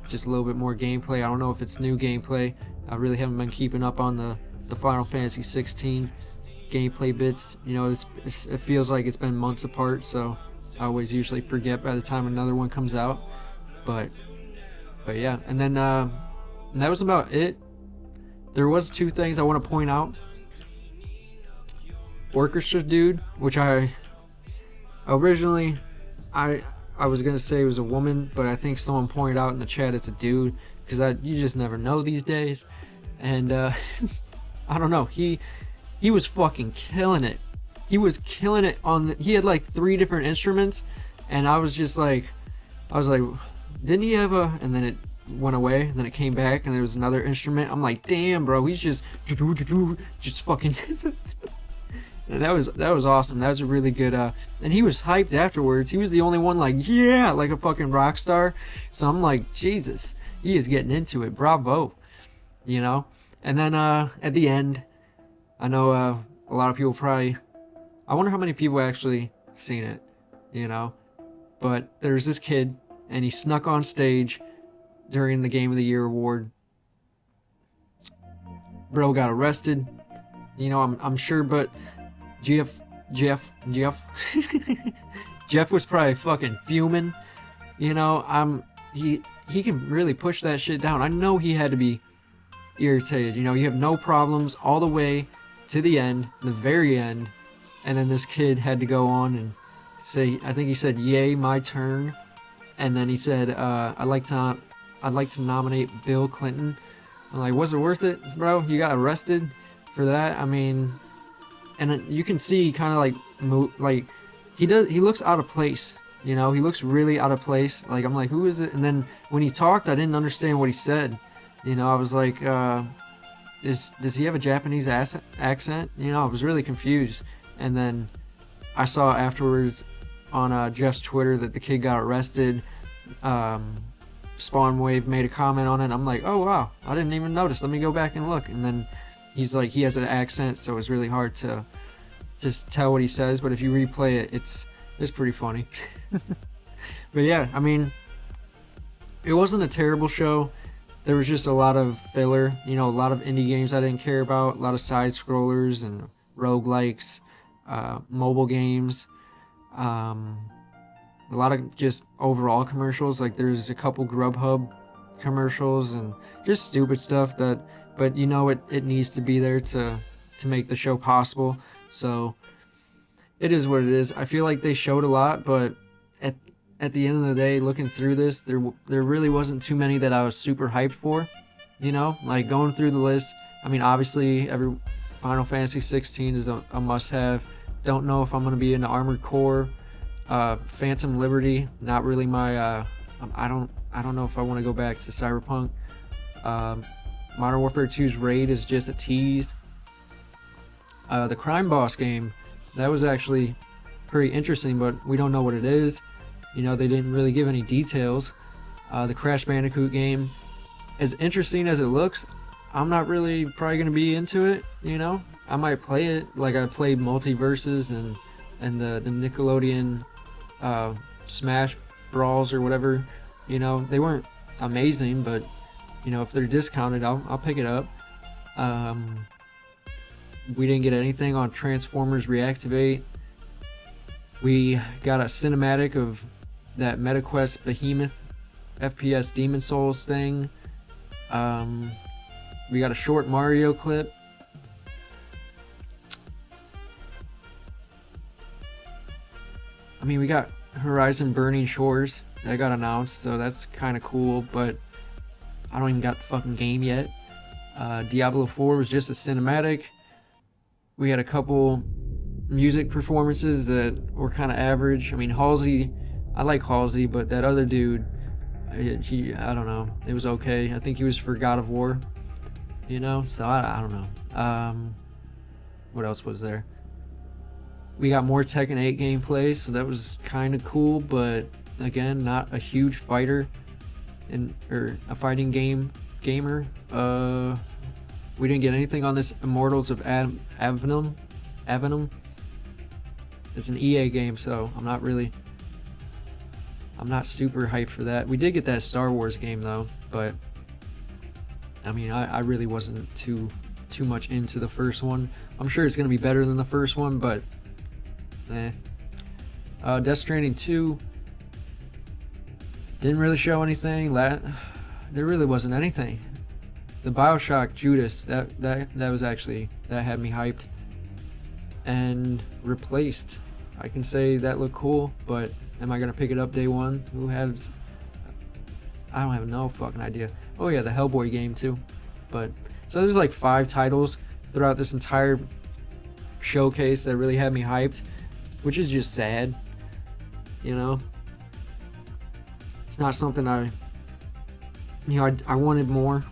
Speaker 1: just a little bit more gameplay. I don't know if it's new gameplay. I really haven't been keeping up on the Final Fantasy 16 gameplay bits. You know, it feels like it's been months apart, so I always usually forget by the time another one comes out. But yeah, and then that was about it. There was two things I want to point out. Orchestra Dude, which I originally I was gonna say it was a woman, but I think someone pointed out in the chat it's a dude, because you just never know these days. And I don't know, he was fucking killing it. He was killing it he had like 3 different instruments, and I was like, didn't he have a, and then it went away, and then it came back, and there was another instrument. I'm like, damn, bro, he's just fucking. And that was awesome. That was a really good, and he was hyped afterwards. He was the only one like, yeah, like a fucking rock star. So I'm like, Jesus, he is getting into it. Bravo, you know. And then at the end, I know a lot of people probably, I wonder how many people actually seen it, you know. But there's this kid, and he snuck on stage during the Game of the Year award. Bro got arrested, you know. I'm sure, but Jeff Jeff was probably fucking fuming, you know. He can really push that shit down. I know he had to be irritated, you know. You have no problems all the way to the end, the very end, and then this kid had to go on and say, I think he said, "Yay, my turn," and then he said, I'd like to nominate Bill Clinton." I'm like, was it worth it, bro? You got arrested for that? I mean, and you can see kind of like he looks out of place, you know. He looks really out of place. Like, I'm like, who is it? And then when he talked, I didn't understand what he said, you know. I was like, does he have a Japanese accent? You know, I was really confused. And then I saw afterwards on Jeff's Twitter that the kid got arrested. Spawnwave made a comment on it. I'm like, oh wow, I didn't even notice. Let me go back and look. And then he's like, he has an accent, so it's really hard to just tell what he says. But if you replay it, it's pretty funny. But yeah, I mean, it wasn't a terrible show. There was just a lot of filler, you know, a lot of indie games I didn't care about, a lot of side scrollers and roguelikes, mobile games, a lot of just overall commercials. Like, there's a couple Grubhub commercials and just stupid stuff but you know, it needs to be there to make the show possible. So it is what it is. I feel like they showed a lot, but at the end of the day, looking through this, there really wasn't too many that I was super hyped for, you know. Like, going through the list, I mean, obviously every Final Fantasy 16 is a must-have. Don't know if I'm going to be into Armored Core. Phantom Liberty, not really my. I don't know if I want to go back to Cyberpunk. Modern Warfare 2's Raid is just a tease. The Crime Boss game, that was actually pretty interesting, but we don't know what it is. You know, they didn't really give any details. The Crash Bandicoot game, as interesting as it looks, I'm not really probably gonna be into it. You know, I might play it like I played Multiverses and the Nickelodeon Smash Brawls or whatever. You know, they weren't amazing, but you know, if they're discounted, I'll pick it up. We didn't get anything on Transformers Reactivate. We got a cinematic of that MetaQuest Behemoth FPS Demon Souls thing. We got a short Mario clip. I mean, we got Horizon Burning Shores that got announced, so that's kind of cool, but I don't even got the fucking game yet. Diablo 4 was just a cinematic. We had a couple music performances that were kind of average. I mean, Halsey, I like Halsey, but that other dude, I don't know. It was okay. I think he was for God of War, you know? So I don't know. What else was there? We got more Tekken 8 gameplay, so that was kind of cool, but again, not a huge fighter or a fighting gamer. We didn't get anything on this Immortals of Avenom. It's an EA game, so I'm not super hyped for that. We did get that Star Wars game though, but I mean, I really wasn't too much into the first one. I'm sure it's gonna be better than the first one, but Death Stranding 2 didn't really show anything. There really wasn't anything. The Bioshock Judas, that was actually, that had me hyped. And Replaced, I can say that looked cool, but am I gonna pick it up day one? I don't have no fucking idea. Oh yeah, the Hellboy game too. But so there's like 5 titles throughout this entire showcase that really had me hyped, which is just sad. You know, it's not something I wanted more,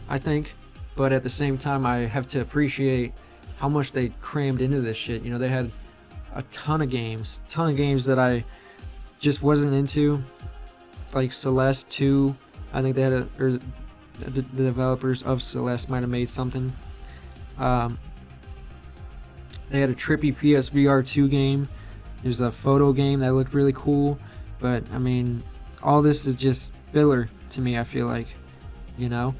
Speaker 1: I think, but at the same time I have to appreciate how much they crammed into this shit. You know, they had a ton of games that I just wasn't into, like Celeste 2. I think they had the developers of Celeste might have made something. They had a trippy PSVR 2 game. There's a photo game that looked really cool, but I mean, all this is just filler to me, I feel like, you know.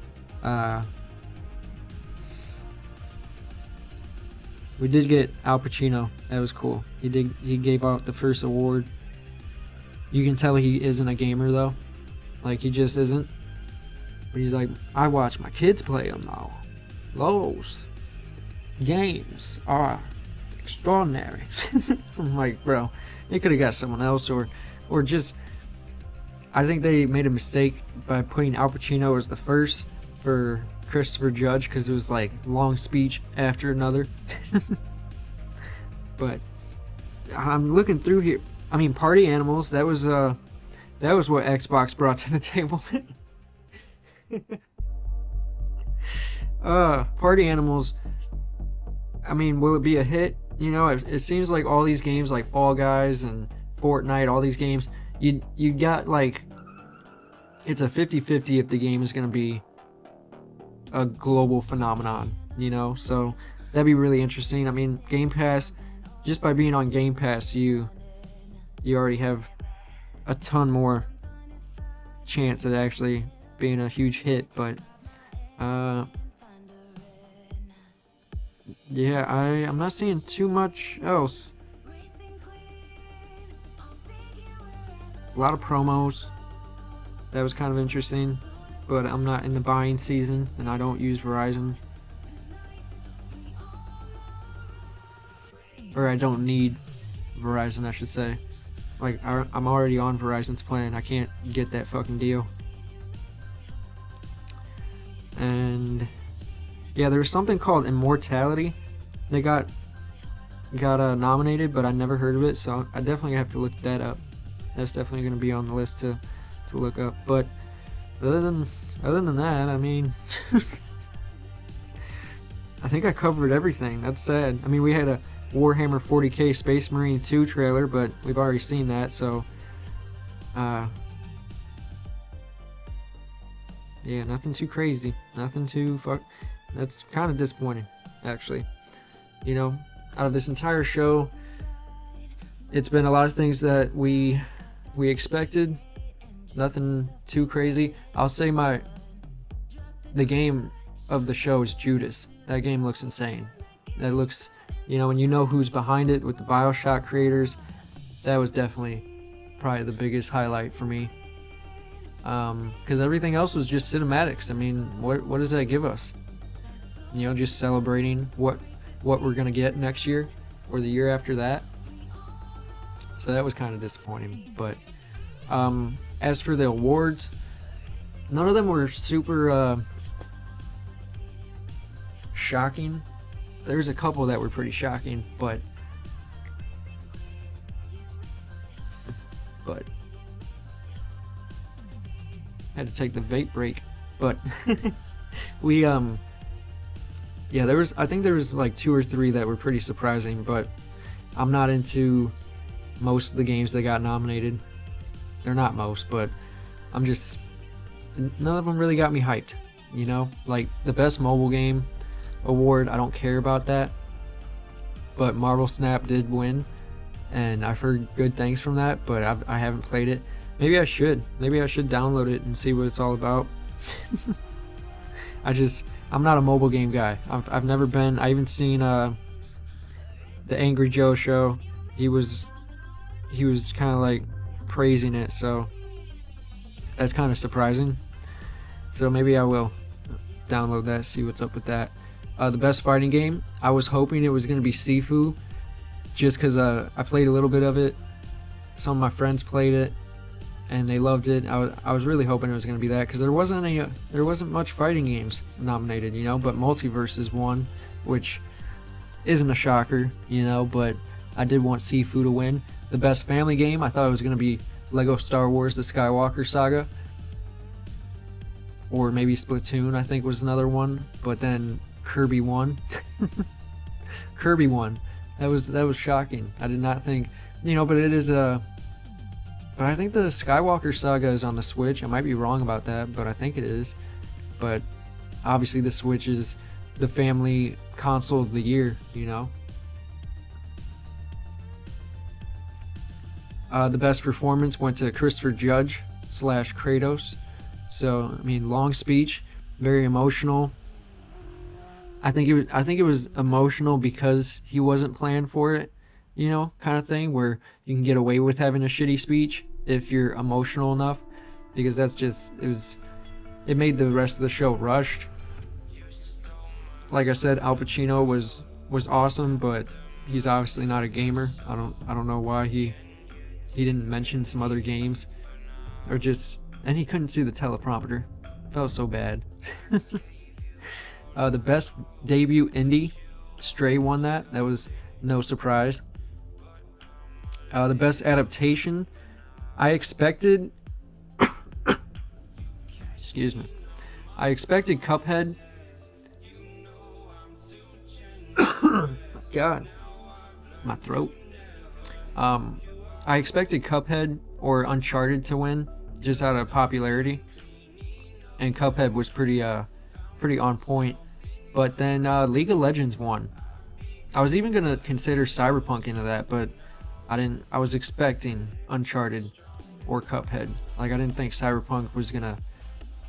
Speaker 1: We did get Al Pacino. That was cool. He gave out the first award. You can tell he isn't a gamer though. Like, he just isn't. But he's like, I watch my kids play them now. Those games are extraordinary. I'm like, bro, they could have got someone else, or just, I think they made a mistake by putting Al Pacino as the first for Christopher Judge, because it was like long speech after another. But I'm looking through here. I mean, Party Animals, that was what Xbox brought to the table. Party Animals, I mean, will it be a hit? You know, it seems like all these games like Fall Guys and Fortnite, all these games, you got like, it's a 50-50 if the game is going to be a global phenomenon, you know? So that'd be really interesting. I mean, Game Pass, just by being on Game Pass, you already have a ton more chance at actually being a huge hit. But yeah, I'm not seeing too much else. A lot of promos. That was kind of interesting, but I'm not in the buying season and I don't use Verizon. Or I don't need Verizon, I should say. Like, I'm already on Verizon's plan. I can't get that fucking deal. And yeah, there was something called Immortality. They got got nominated, but I never heard of it, so I definitely have to look that up. That's definitely going to be on the list to look up. But other than that, I mean, I think I covered everything. That's sad. I mean, we had a Warhammer 40K Space Marine 2 trailer, but we've already seen that, so yeah, nothing too crazy. Nothing too That's kind of disappointing, actually. You know, out of this entire show, it's been a lot of things that we expected. Nothing too crazy. I'll say the game of the show is Judas. That game looks insane. That looks, you know, when you know who's behind it with the BioShock creators, that was definitely probably the biggest highlight for me. Because everything else was just cinematics. I mean, what does that give us? You know, just celebrating what we're gonna get next year or the year after that. So that was kind of disappointing. But as for the awards, none of them were super shocking. There's a couple that were pretty shocking, but had to take the vape break. But we yeah, I think there was like 2 or 3 that were pretty surprising, but I'm not into most of the games that got nominated. They're not most, but none of them really got me hyped, you know? Like the best mobile game award, I don't care about that, but Marvel Snap did win, and I've heard good things from that, but I haven't played it. Maybe I should download it and see what it's all about. I'm not a mobile game guy. I've never been. I even seen the Angry Joe show. He was kind of like praising it, so that's kind of surprising. So maybe I will download that, see what's up with that. The best fighting game, I was hoping it was going to be Sifu, just because I played a little bit of it. Some of my friends played it, and they loved it. I was really hoping it was going to be that, because there wasn't much fighting games nominated, you know. But Multiverses won, which isn't a shocker, you know. But I did want Sifu to win. The best family game, I thought it was going to be Lego Star Wars: The Skywalker Saga, or maybe Splatoon, I think was another one. But then Kirby won. Kirby won. That was shocking. I did not think, you know. But it is But I think the Skywalker Saga is on the Switch. I might be wrong about that, but I think it is. But obviously the Switch is the family console of the year, you know. The best performance went to Christopher Judge / Kratos. So, I mean, long speech, very emotional. I think it was emotional because he wasn't planned for it, you know, kind of thing, where you can get away with having a shitty speech if you're emotional enough, because it made the rest of the show rushed. Like I said, Al Pacino was awesome, but he's obviously not a gamer. I don't know why he didn't mention some other games, and he couldn't see the teleprompter. Felt so bad. The best debut indie, Stray won that. That was no surprise. The best adaptation, I expected excuse me, I expected Cuphead. God, my throat. I expected Cuphead or Uncharted to win, just out of popularity, and Cuphead was pretty on point. But then League of Legends won. I was even gonna consider Cyberpunk into that, but I didn't. I was expecting Uncharted or Cuphead. Like, I didn't think Cyberpunk was gonna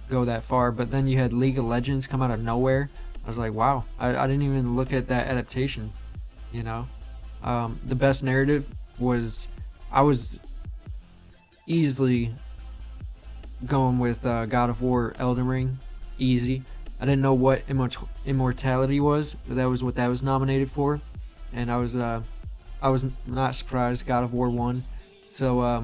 Speaker 1: go that far. But then you had League of Legends come out of nowhere. I was like, wow. I didn't even look at that adaptation, you know. The best narrative was, I was easily going with God of War Elden Ring. Easy. I didn't know what Immortality was, but that was what that was nominated for, and I was not surprised. God of War won. So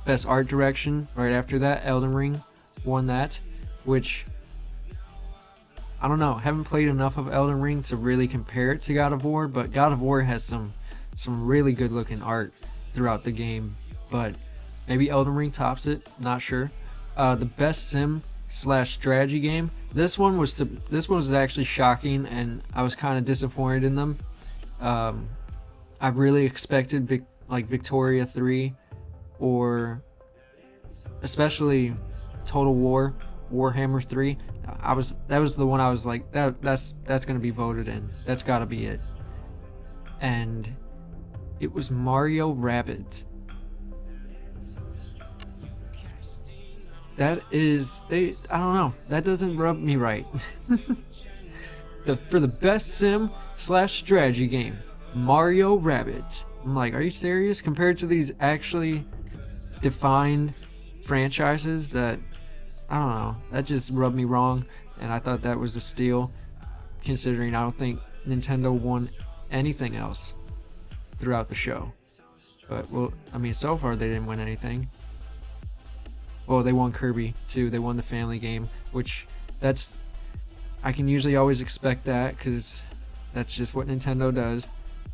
Speaker 1: best art direction right after that, Elden Ring won that, which I don't know. Haven't played enough of Elden Ring to really compare it to God of War, but God of War has some really good looking art throughout the game. But maybe Elden Ring tops it. Not sure. The best sim/strategy game. This one was actually shocking, and I was kind of disappointed in them. I really expected Victoria 3, or especially Total War, Warhammer 3. That was the one I was like, that's gonna be voted in. That's gotta be it. And it was Mario Rabbids. I don't know. That doesn't rub me right. For the best sim/strategy game, Mario Rabbids. I'm like, are you serious? Compared to these actually defined franchises that, I don't know, that just rubbed me wrong, and I thought that was a steal, considering I don't think Nintendo won anything else throughout the show. But, well, I mean, so far they didn't win anything. Well, they won Kirby too. They won the family game, which I can usually always expect that, because that's just what Nintendo does.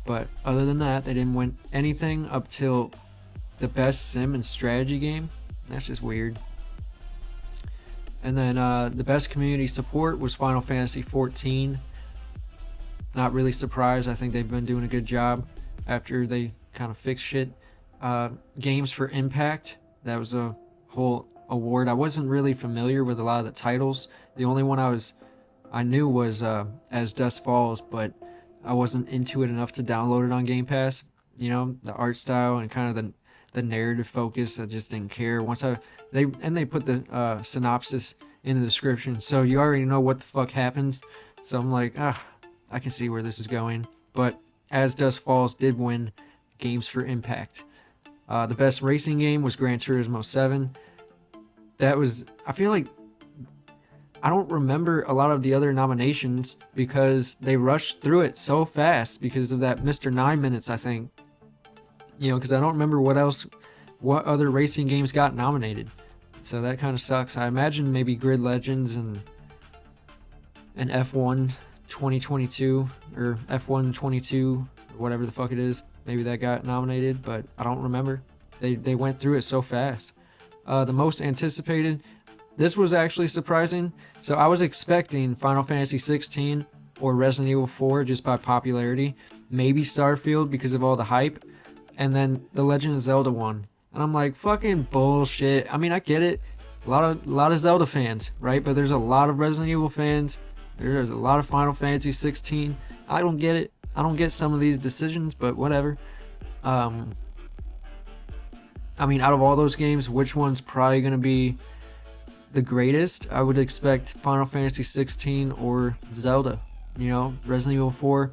Speaker 1: But other than that, they didn't win anything up till the best sim and strategy game. That's just weird. And then the best community support was Final Fantasy 14. Not really surprised. I think they've been doing a good job after they kind of fixed shit. Games for Impact. That was a whole award. I wasn't really familiar with a lot of the titles. The only one I knew was As Dusk Falls, but I wasn't into it enough to download it on Game Pass. You know, the art style and kind of the narrative focus, I just didn't care. They put the synopsis in the description, so you already know what the fuck happens. So I'm like, I can see where this is going. But As Dusk Falls did win Games for Impact. The best racing game was Gran Turismo 7. I feel like I don't remember a lot of the other nominations because they rushed through it so fast because of that Mr. 9 Minutes, I think. You know, because I don't remember what other racing games got nominated. So that kind of sucks. I imagine maybe Grid Legends and F1 2022 or F1 22 or whatever the fuck it is. Maybe that got nominated, but I don't remember. They went through it so fast. The most anticipated, this was actually surprising. So I was expecting Final Fantasy 16 or Resident Evil 4 just by popularity. Maybe Starfield because of all the hype. And then the Legend of Zelda one. And I'm like, fucking bullshit. I mean, I get it. A lot of Zelda fans, right? But there's a lot of Resident Evil fans. There's a lot of Final Fantasy 16. I don't get it. I don't get some of these decisions, but whatever. I mean, out of all those games, which one's probably going to be the greatest? I would expect Final Fantasy 16 or Zelda. You know, Resident Evil 4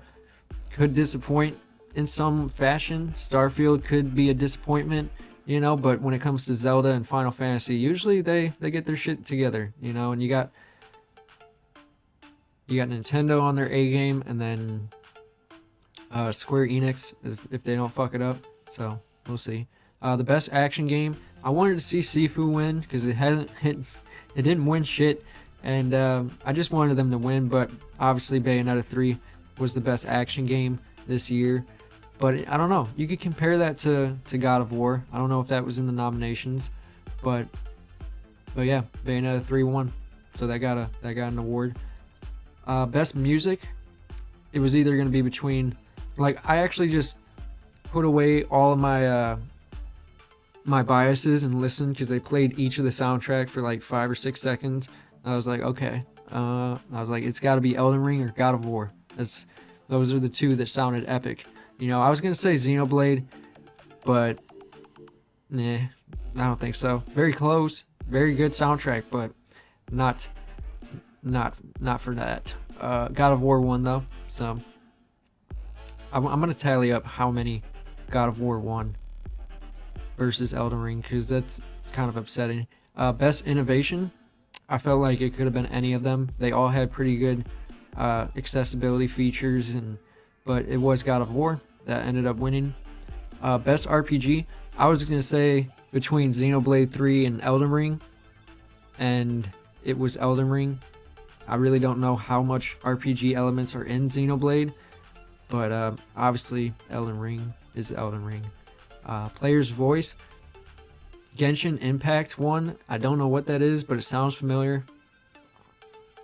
Speaker 1: could disappoint in some fashion. Starfield could be a disappointment, you know, but when it comes to Zelda and Final Fantasy, usually they get their shit together, you know, and you got Nintendo on their A game, and then Square Enix if they don't fuck it up. So we'll see. The best action game, I wanted to see Sifu win because it didn't win shit, and I just wanted them to win. But obviously Bayonetta 3 was the best action game this year. But I don't know. You could compare that to God of War. I don't know if that was in the nominations, but yeah, Bayonetta 3 won, so that got an award. Best music, it was either going to be between, like, I actually just put away all of my my biases and listened because they played each of the soundtrack for like 5 or 6 seconds. I was like, okay. I was like, it's got to be Elden Ring or God of War. Those are the two that sounded epic. You know, I was gonna say Xenoblade, but nah, I don't think so. Very close, very good soundtrack, but not for that. God of War won though, so I'm gonna tally up how many God of War won versus Elden Ring, because that's kind of upsetting. Best innovation, I felt like it could have been any of them. They all had pretty good accessibility features, but it was God of War that ended up winning. Best RPG, I was gonna say between Xenoblade 3 and Elden Ring, and it was Elden Ring. I really don't know how much RPG elements are in Xenoblade, but obviously Elden Ring is Elden Ring. Player's voice, Genshin Impact won. I don't know what that is, but it sounds familiar.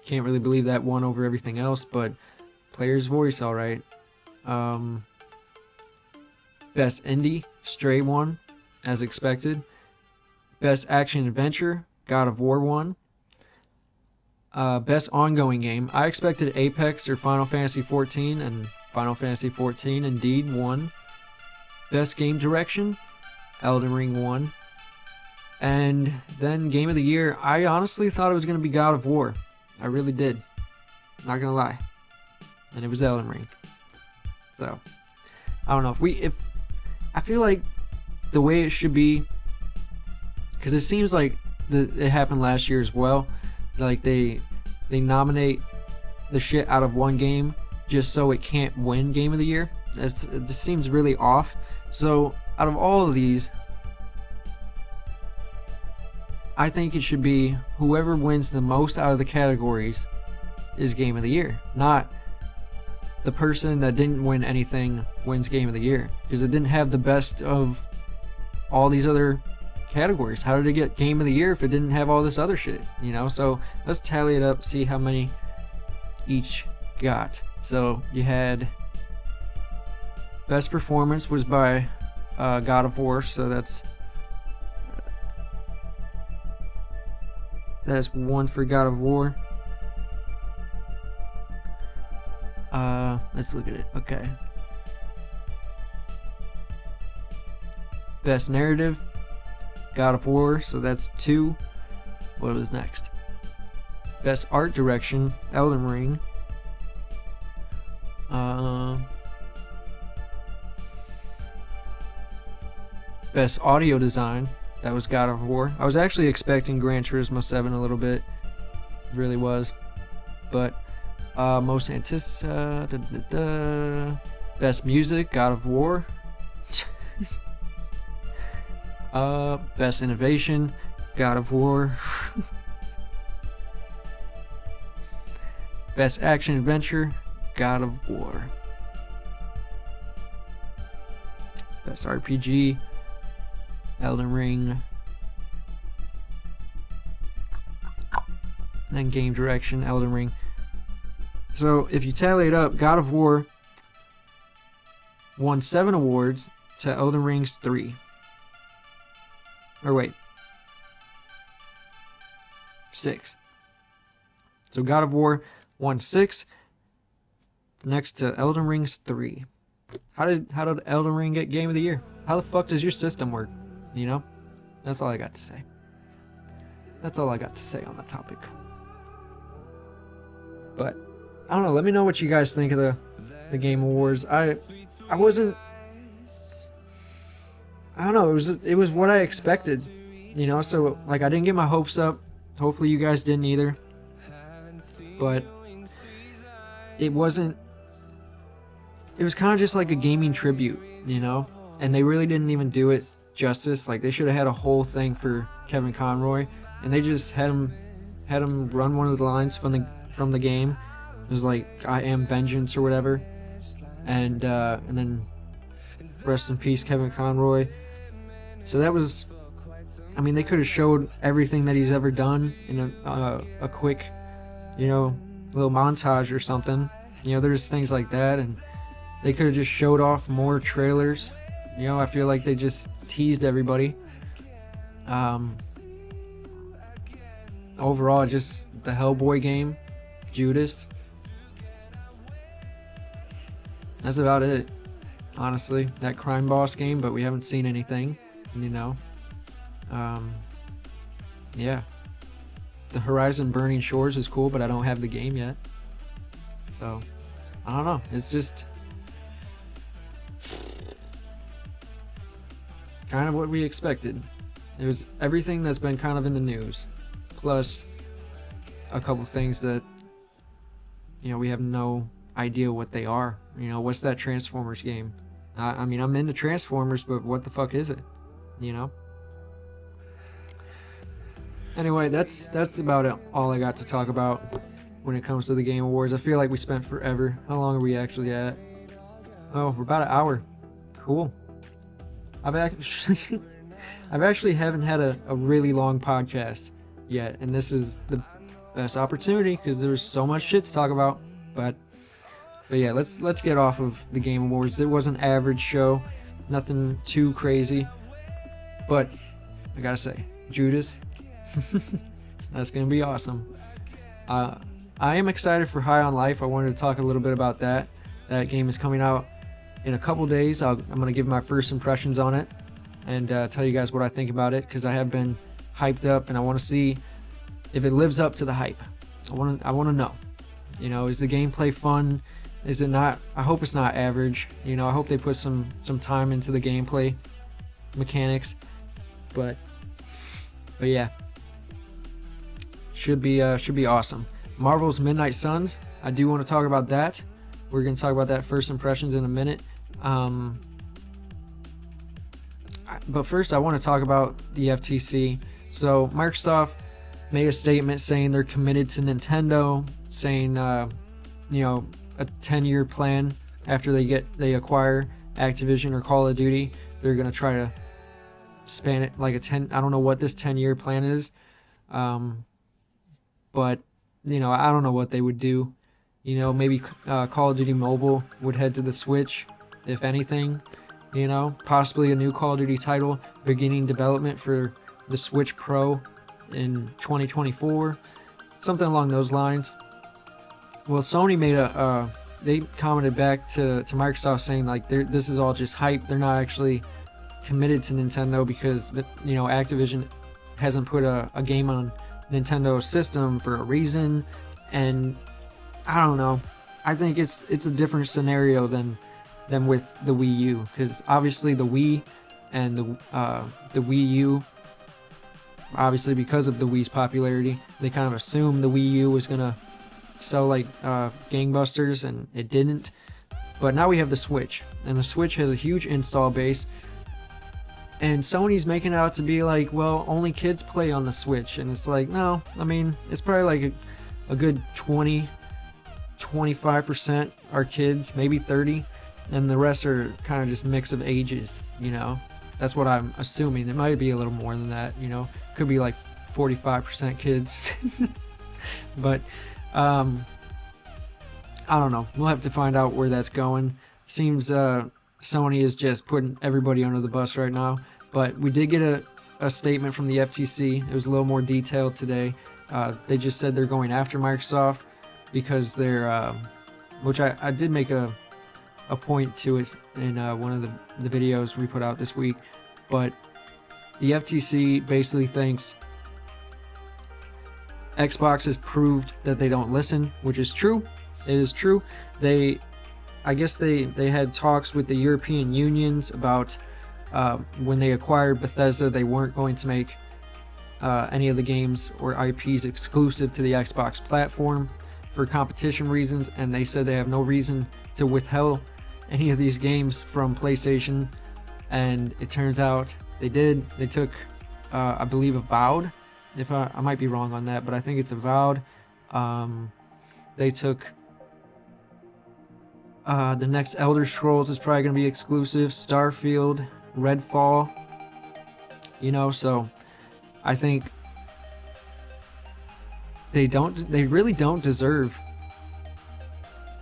Speaker 1: Can't really believe that won over everything else, but player's voice, all right. Best Indie, Stray won, as expected. Best Action Adventure, God of War won. Best Ongoing Game, I expected Apex or Final Fantasy XIV, and Final Fantasy XIV indeed won. Best Game Direction, Elden Ring won. And then Game of the Year, I honestly thought it was going to be God of War. I really did. Not going to lie. And it was Elden Ring. So, I don't know. If I feel like the way it should be, because it seems like it happened last year as well. Like they nominate the shit out of one game just so it can't win Game of the Year. It just seems really off. So, out of all of these, I think it should be whoever wins the most out of the categories is Game of the Year. Not the person that didn't win anything wins Game of the Year. Because it didn't have the best of all these other categories. How did it get Game of the Year if it didn't have all this other shit? You know, so let's tally it up, see how many each got. So you had Best Performance was by God of War, so that's one for God of War. Let's look at it. Okay. Best Narrative, God of War, so that's 2. What was next? Best Art Direction, Elden Ring. Best Audio Design, that was God of War. I was actually expecting Gran Turismo 7 a little bit. It really was. But most anticipated. Best Music, God of War. Best Innovation, God of War. Best Action Adventure, God of War. Best RPG, Elden Ring. And then Game Direction, Elden Ring. So if you tally it up, God of War won 7 awards to Elden Ring's 3. Or wait. 6. So God of War won 6 next to Elden Ring's 3. How did Elden Ring get Game of the Year? How the fuck does your system work? You know? That's all I got to say. That's all I got to say on the topic. But I don't know, let me know what you guys think of the Game Awards. I wasn't, I don't know, it was what I expected, you know, so like I didn't get my hopes up. Hopefully you guys didn't either. But it was kind of just like a gaming tribute, you know, and they really didn't even do it justice. Like they should have had a whole thing for Kevin Conroy, and they just had him run one of the lines from the game. It was like, I am vengeance or whatever. And then rest in peace, Kevin Conroy. So that was, I mean, they could have showed everything that he's ever done in a quick, you know, little montage or something. You know, there's things like that, and they could have just showed off more trailers. You know, I feel like they just teased everybody. Overall, just the Hellboy game, Judas. That's about it, honestly. That Crime Boss game, but we haven't seen anything, you know. Yeah. The Horizon Burning Shores is cool, but I don't have the game yet. So, I don't know. It's just kind of what we expected. It was everything that's been kind of in the news, plus a couple things that, you know, we have no idea what they are. You know, what's that Transformers game? I mean, I'm into Transformers, but what the fuck is it? You know? Anyway, that's about it, all I got to talk about. when it comes to the Game Awards. I feel like we spent forever. How long are we actually at? Oh, we're about an hour. Cool. I've actually haven't had a really long podcast yet, and this is the best opportunity because there's so much shit to talk about. But yeah, let's get off of the Game Awards. It was an average show, nothing too crazy, but I gotta say, Judas, that's gonna be awesome. I am excited for High on Life. I wanted to talk a little bit about that. That game is coming out in a couple days. I'm gonna give my first impressions on it and tell you guys what I think about it, because I have been hyped up and I want to see if it lives up to the hype. I want to know, you know, is the gameplay fun? Is it not? I hope it's not average. You know, I hope they put some time into the gameplay mechanics. But yeah, should be awesome. Marvel's Midnight Suns. I do want to talk about that. We're gonna talk about that first impressions in a minute. But first, I want to talk about the FTC. So Microsoft made a statement saying they're committed to Nintendo, saying you know, a 10-year plan after they acquire Activision or Call of Duty. They're gonna try to span it like a 10. I don't know what this 10-year plan is, but you know, I don't know what they would do. You know, maybe Call of Duty Mobile would head to the Switch, if anything. You know, possibly a new Call of Duty title beginning development for the Switch Pro in 2024, something along those lines. Well, Sony made they commented back to Microsoft saying like this is all just hype. They're not actually committed to Nintendo because you know, Activision hasn't put a game on Nintendo system for a reason, and I don't know. I think it's a different scenario than with the Wii U, because obviously the Wii and the Wii U, obviously because of the Wii's popularity, they kind of assumed the Wii U was gonna sell like gangbusters, and it didn't. But now we have the Switch, and the Switch has a huge install base, and Sony's making it out to be like, well, only kids play on the Switch, and it's like, no, I mean, it's probably like a good 25% are kids, maybe 30%, and the rest are kind of just mix of ages, you know. That's what I'm assuming. It might be a little more than that, you know. Could be like 45% kids. But I don't know. We'll have to find out where that's going. Seems Sony is just putting everybody under the bus right now. But we did get a statement from the FTC. It was a little more detailed today. They just said they're going after Microsoft because they're, which I did make a point to it in one of the videos we put out this week. But the FTC basically thinks Xbox has proved that they don't listen, which is true. It is true. I guess they had talks with the European unions about when they acquired Bethesda, they weren't going to make any of the games or IPs exclusive to the Xbox platform for competition reasons, and they said they have no reason to withhold any of these games from PlayStation, and it turns out they did. They took, I believe, Avowed. If I might be wrong on that, but I think it's Avowed. They took the next Elder Scrolls is probably going to be exclusive. Starfield, Redfall. You know, so I think they really don't deserve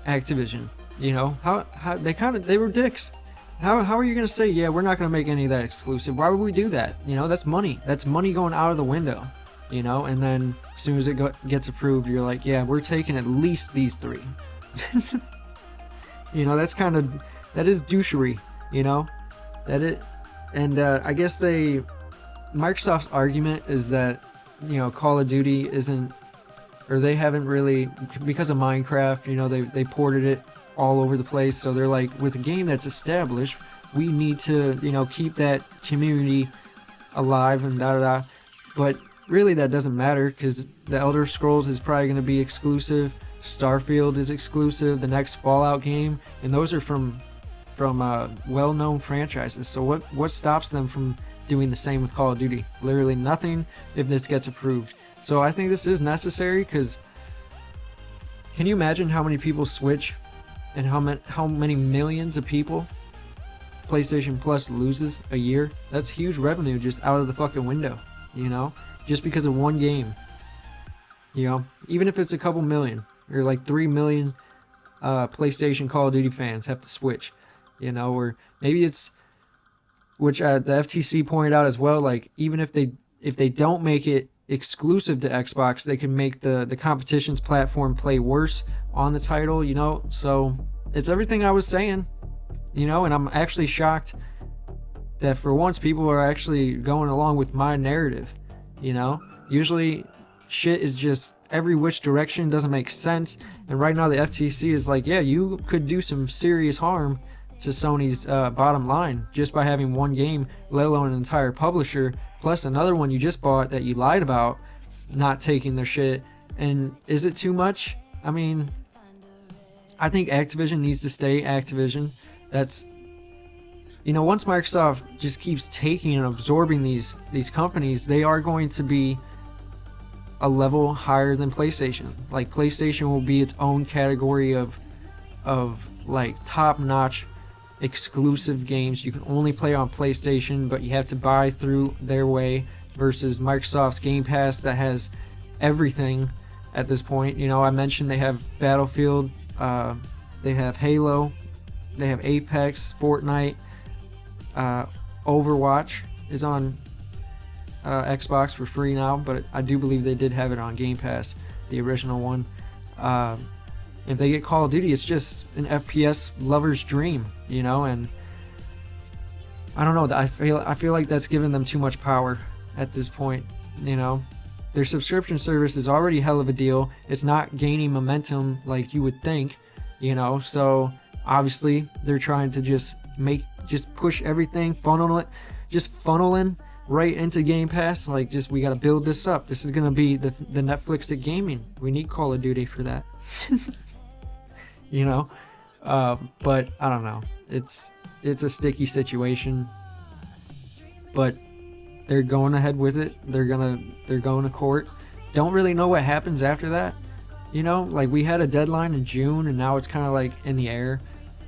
Speaker 1: Activision. You know, how they were dicks. How are you gonna say, yeah, we're not gonna make any of that exclusive? Why would we do that? You know, that's money. That's money going out of the window. You know, and then as soon as it gets approved, you're like, yeah, we're taking at least these 3. You know, that is douchery. You know, and I guess Microsoft's argument is that, you know, Call of Duty isn't, or they haven't really, because of Minecraft, you know, they ported it all over the place, so they're like, with a game that's established, we need to, you know, keep that community alive and da-da-da. But really that doesn't matter, because the Elder Scrolls is probably going to be exclusive, Starfield is exclusive, the next Fallout game, and those are from well-known franchises. So what stops them from doing the same with Call of Duty? Literally nothing if this gets approved. So I think this is necessary, because Can you imagine how many people switch and how many millions of people PlayStation Plus loses a year? That's huge revenue just out of the fucking window, you know? Just because of one game. You know, even if it's a couple million or like 3 million PlayStation Call of Duty fans have to switch, you know, or maybe it's, which the FTC pointed out as well, like even if they don't make it exclusive to Xbox, they can make the competition's platform play worse on the title, you know. So it's everything I was saying, you know, and I'm actually shocked that for once people are actually going along with my narrative, you know. Usually shit is just every which direction, doesn't make sense, and right now the FTC is like, yeah, you could do some serious harm to Sony's bottom line just by having one game, let alone an entire publisher, plus another one you just bought that you lied about not taking their shit. And is it too much? I mean, I think Activision needs to stay Activision. That's, you know, once Microsoft just keeps taking and absorbing these companies, they are going to be a level higher than PlayStation. Like PlayStation will be its own category of like top-notch exclusive games you can only play on PlayStation, but you have to buy through their way, versus Microsoft's Game Pass that has everything at this point. You know, I mentioned they have Battlefield, they have Halo, they have Apex, Fortnite, Overwatch is on Xbox for free now, but I do believe they did have it on Game Pass, the original one. If they get Call of Duty, it's just an FPS lover's dream, you know. And I don't know, I feel like that's giving them too much power at this point, you know. Their subscription service is already a hell of a deal. It's not gaining momentum like you would think, you know. So obviously they're trying to just push everything, funnel in right into Game Pass. Like, just, we got to build this up. This is gonna be the Netflix of gaming. We need Call of Duty for that. You know, but I don't know. It's a sticky situation, but they're going ahead with it. They're going to court. Don't really know what happens after that. You know, like, we had a deadline in June, and now it's kind of like in the air.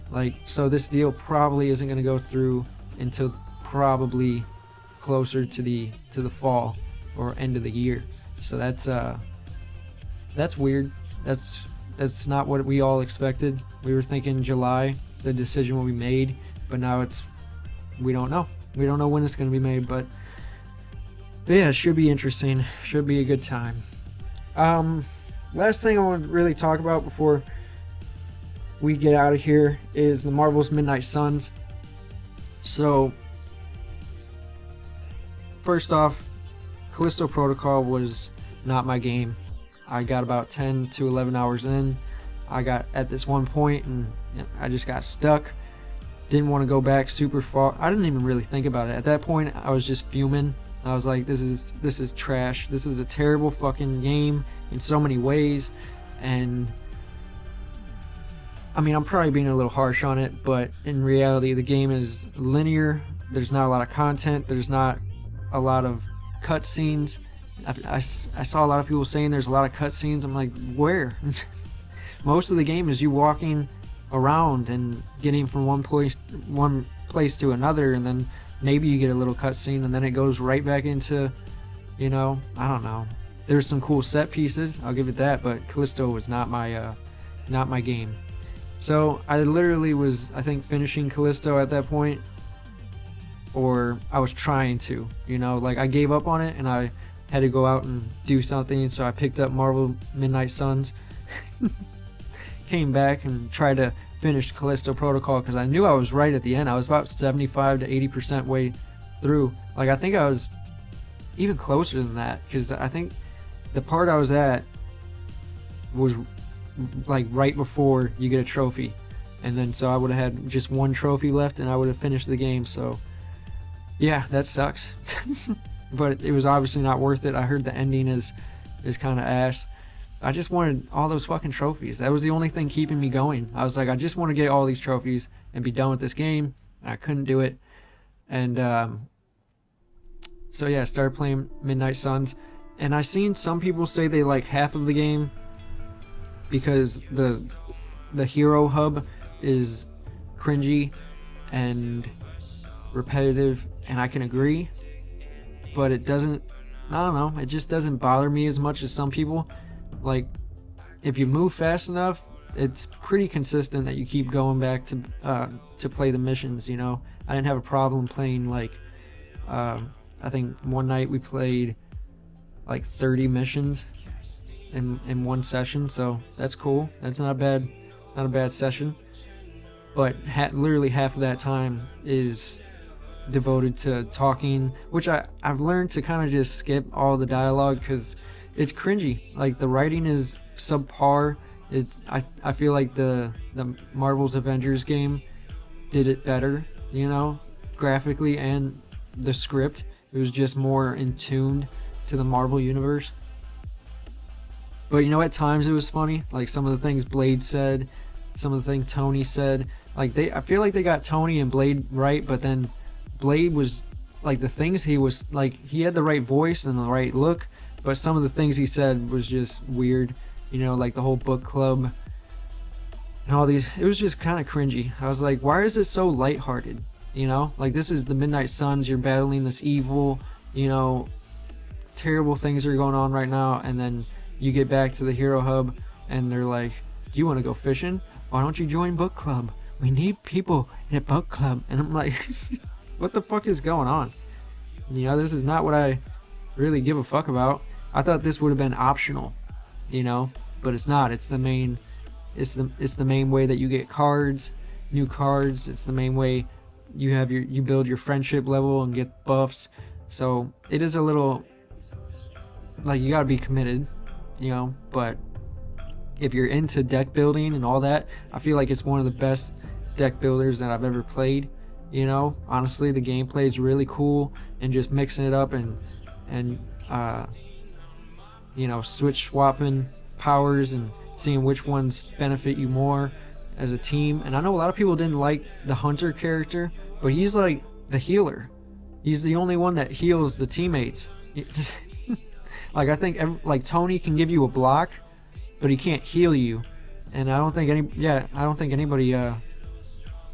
Speaker 1: Like, so this deal probably isn't going to go through until probably closer to the fall or end of the year. So that's weird. That's not what we all expected. We were thinking July the decision will be made, but now we don't know. We don't know when it's going to be made, but yeah, it should be interesting. Should be a good time. Last thing I want to really talk about before we get out of here is the Marvel's Midnight Suns. So first off, Callisto Protocol was not my game. I got about 10 to 11 hours in. I got at this one point and I just got stuck. Didn't want to go back super far. I didn't even really think about it. At that point, I was just fuming. I was like, this is trash. This is a terrible fucking game in so many ways. And I mean, I'm probably being a little harsh on it, but in reality, the game is linear. There's not a lot of content. There's not a lot of cutscenes. I saw a lot of people saying there's a lot of cutscenes. I'm like, where? Most of the game is you walking around and getting from one place to another, and then maybe you get a little cutscene, and then it goes right back into, you know, I don't know. There's some cool set pieces, I'll give it that, but Callisto was not my game. So I literally was, I think, finishing Callisto at that point, or I was trying to, you know, like I gave up on it and I had to go out and do something, so I picked up Marvel Midnight Suns, came back and tried to finish Callisto Protocol because I knew I was right at the end. I was about 75 to 80% way through. Like, I think I was even closer than that, because I think the part I was at was like right before you get a trophy, and then so I would have had just one trophy left and I would have finished the game. So yeah, that sucks. But it was obviously not worth it. I heard the ending is kind of ass. I just wanted all those fucking trophies. That was the only thing keeping me going. I was like, I just want to get all these trophies and be done with this game. I couldn't do it. And so yeah, I started playing Midnight Suns. And I seen some people say they like half of the game. because the hero hub is cringy and repetitive, and I can agree, but it doesn't, I don't know, it just doesn't bother me as much as some people. Like, if you move fast enough, it's pretty consistent that you keep going back to play the missions, you know. I didn't have a problem playing, like, I think one night we played like 30 missions in one session, so that's cool. That's not a bad session. But literally half of that time is devoted to talking, which I've learned to kind of just skip all the dialogue because it's cringy. Like, the writing is subpar. I feel like the Marvel's Avengers game did it better, you know, graphically, and the script. It was just more in tune to the Marvel universe. But you know, at times it was funny. Like, some of the things Blade said, some of the things Tony said. Like, I feel like they got Tony and Blade right, but then Blade was, like, the things he was, like, he had the right voice and the right look, but some of the things he said was just weird. You know, like the whole book club and all these, it was just kind of cringy. I was like, why is it so lighthearted? You know, like, this is the Midnight Suns, you're battling this evil, you know, terrible things are going on right now, and then you get back to the hero hub and they're like, do you want to go fishing? Why don't you join book club? We need people at book club. And I'm like, what the fuck is going on? You know, this is not what I really give a fuck about. I thought this would have been optional, you know, but it's not. It's the main way that you get cards, new cards. It's the main way you build your friendship level and get buffs. So it is a little, like, you gotta be committed, you know. But if you're into deck building and all that, I feel like it's one of the best deck builders that I've ever played. You know, honestly, the gameplay is really cool, and just mixing it up and you know, switch swapping powers and seeing which ones benefit you more as a team. And I know a lot of people didn't like the Hunter character, but he's like the healer. He's the only one that heals the teammates. Like, I think like Tony can give you a block, but he can't heal you. And I don't think anybody.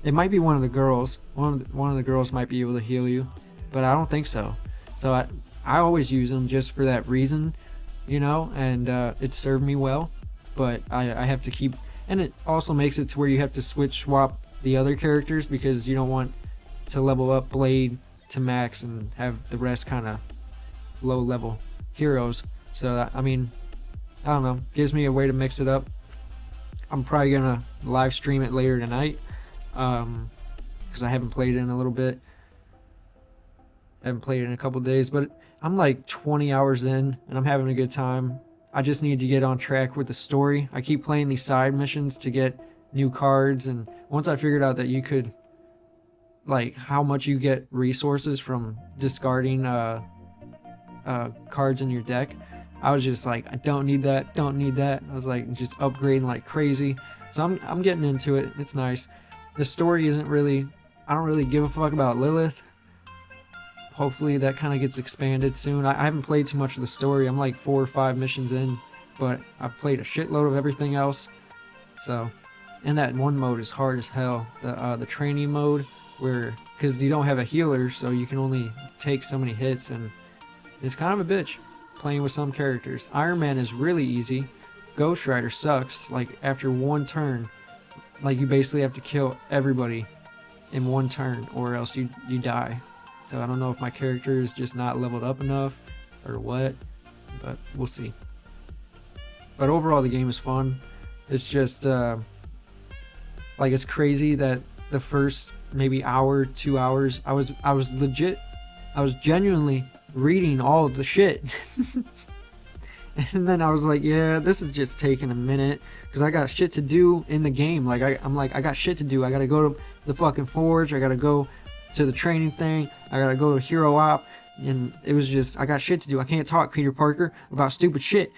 Speaker 1: It might be one of the girls. One of the girls might be able to heal you, but I don't think so. So I always use them just for that reason, you know, and it served me well. But I have to keep, and it also makes it to where you have to switch swap the other characters, because you don't want to level up Blade to max and have the rest kind of low level heroes. So that, I mean, I don't know, gives me a way to mix it up. I'm probably gonna live stream it later tonight, because I haven't played it in a little bit. I haven't played it in a couple days, but I'm like 20 hours in and I'm having a good time. I just need to get on track with the story. I keep playing these side missions to get new cards, and once I figured out that you could, like, how much you get resources from discarding cards in your deck, I was just like, I don't need that. I was like, just upgrading like crazy. So I'm getting into it. It's nice. The story isn't really, I don't really give a fuck about Lilith. Hopefully that kind of gets expanded soon. I haven't played too much of the story. I'm like 4 or 5 missions in, but I've played a shitload of everything else. So, and that one mode is hard as hell. The training mode, where, because you don't have a healer, so you can only take so many hits, and it's kind of a bitch playing with some characters. Iron Man is really easy. Ghost Rider sucks. Like, after one turn, like, you basically have to kill everybody in one turn, or else you die. So I don't know if my character is just not leveled up enough or what, but we'll see. But overall, the game is fun. It's just like, it's crazy that the first maybe hour, 2 hours, I was genuinely reading all of the shit. And then I was like, yeah, this is just taking a minute, because I got shit to do in the game. Like, I got shit to do. I gotta go to the fucking forge. I gotta go to the training thing. I gotta go to Hero Op. And it was just, I got shit to do. I can't talk, Peter Parker, about stupid shit.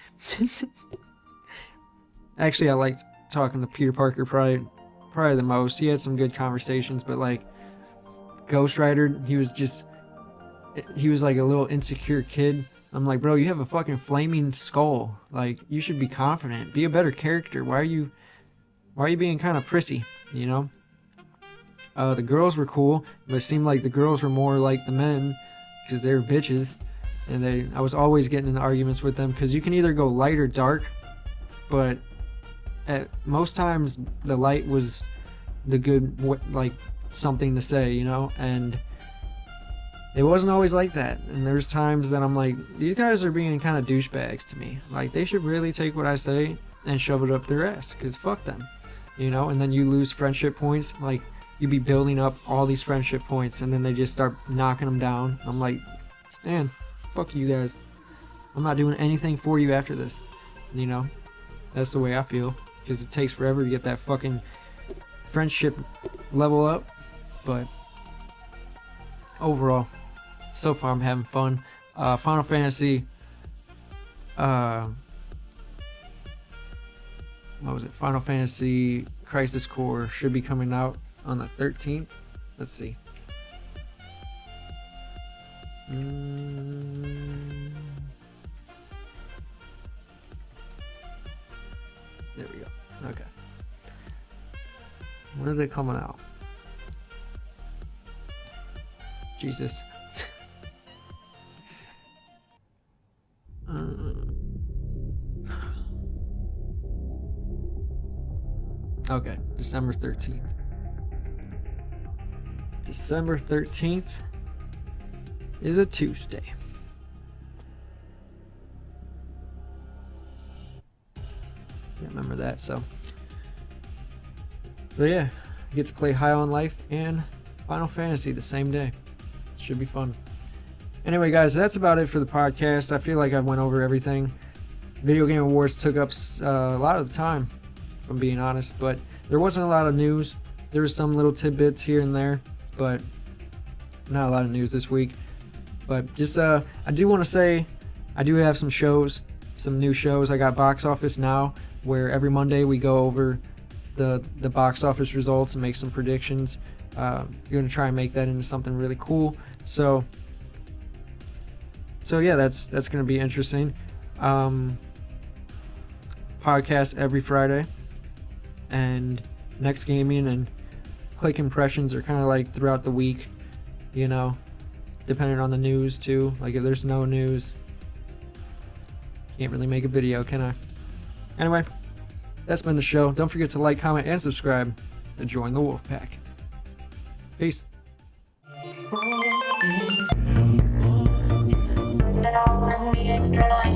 Speaker 1: Actually, I liked talking to Peter Parker probably the most. He had some good conversations, but like Ghost Rider, he was like a little insecure kid I'm like, bro, you have a fucking flaming skull. Like, you should be confident. Be a better character. Why are you being kind of prissy, you know? The girls were cool, but it seemed like the girls were more like the men because they were bitches. And I was always getting in arguments with them because you can either go light or dark, but at most times the light was the good, like, something to say, you know? And it wasn't always like that. And there's times that I'm like, these guys are being kind of douchebags to me. Like, they should really take what I say and shove it up their ass, because fuck them, you know? And then you lose friendship points. Like, you be building up all these friendship points, and then they just start knocking them down. I'm like, man, fuck you guys. I'm not doing anything for you after this, you know? That's the way I feel, because it takes forever to get that fucking friendship level up. But overall, so far I'm having fun. Final Fantasy, what was it? Final Fantasy Crisis Core should be coming out on the 13th. Let's see. There we go. Okay. When are they coming out? Jesus. Okay, December 13th. December 13th is a Tuesday. Remember that. So yeah, I get to play High on Life and Final Fantasy the same day. Should be fun. Anyway, guys, that's about it for the podcast. I feel like I went over everything. Video Game Awards took up a lot of the time, if I'm being honest, but there wasn't a lot of news. There was some little tidbits here and there, but not a lot of news this week. But just I do want to say I do have some shows, some new shows. I got Box Office Now, where every Monday we go over the box office results and make some predictions. You're going to try and make that into something really cool. So yeah, that's going to be interesting. Podcast every Friday, and Next Gaming and Click Impressions are kind of like throughout the week, you know, depending on the news too. Like, if there's no news, can't really make a video, can I? Anyway, that's been the show. Don't forget to like, comment, and subscribe and join the Wolf Pack. Peace.
Speaker 2: That all for me is your life.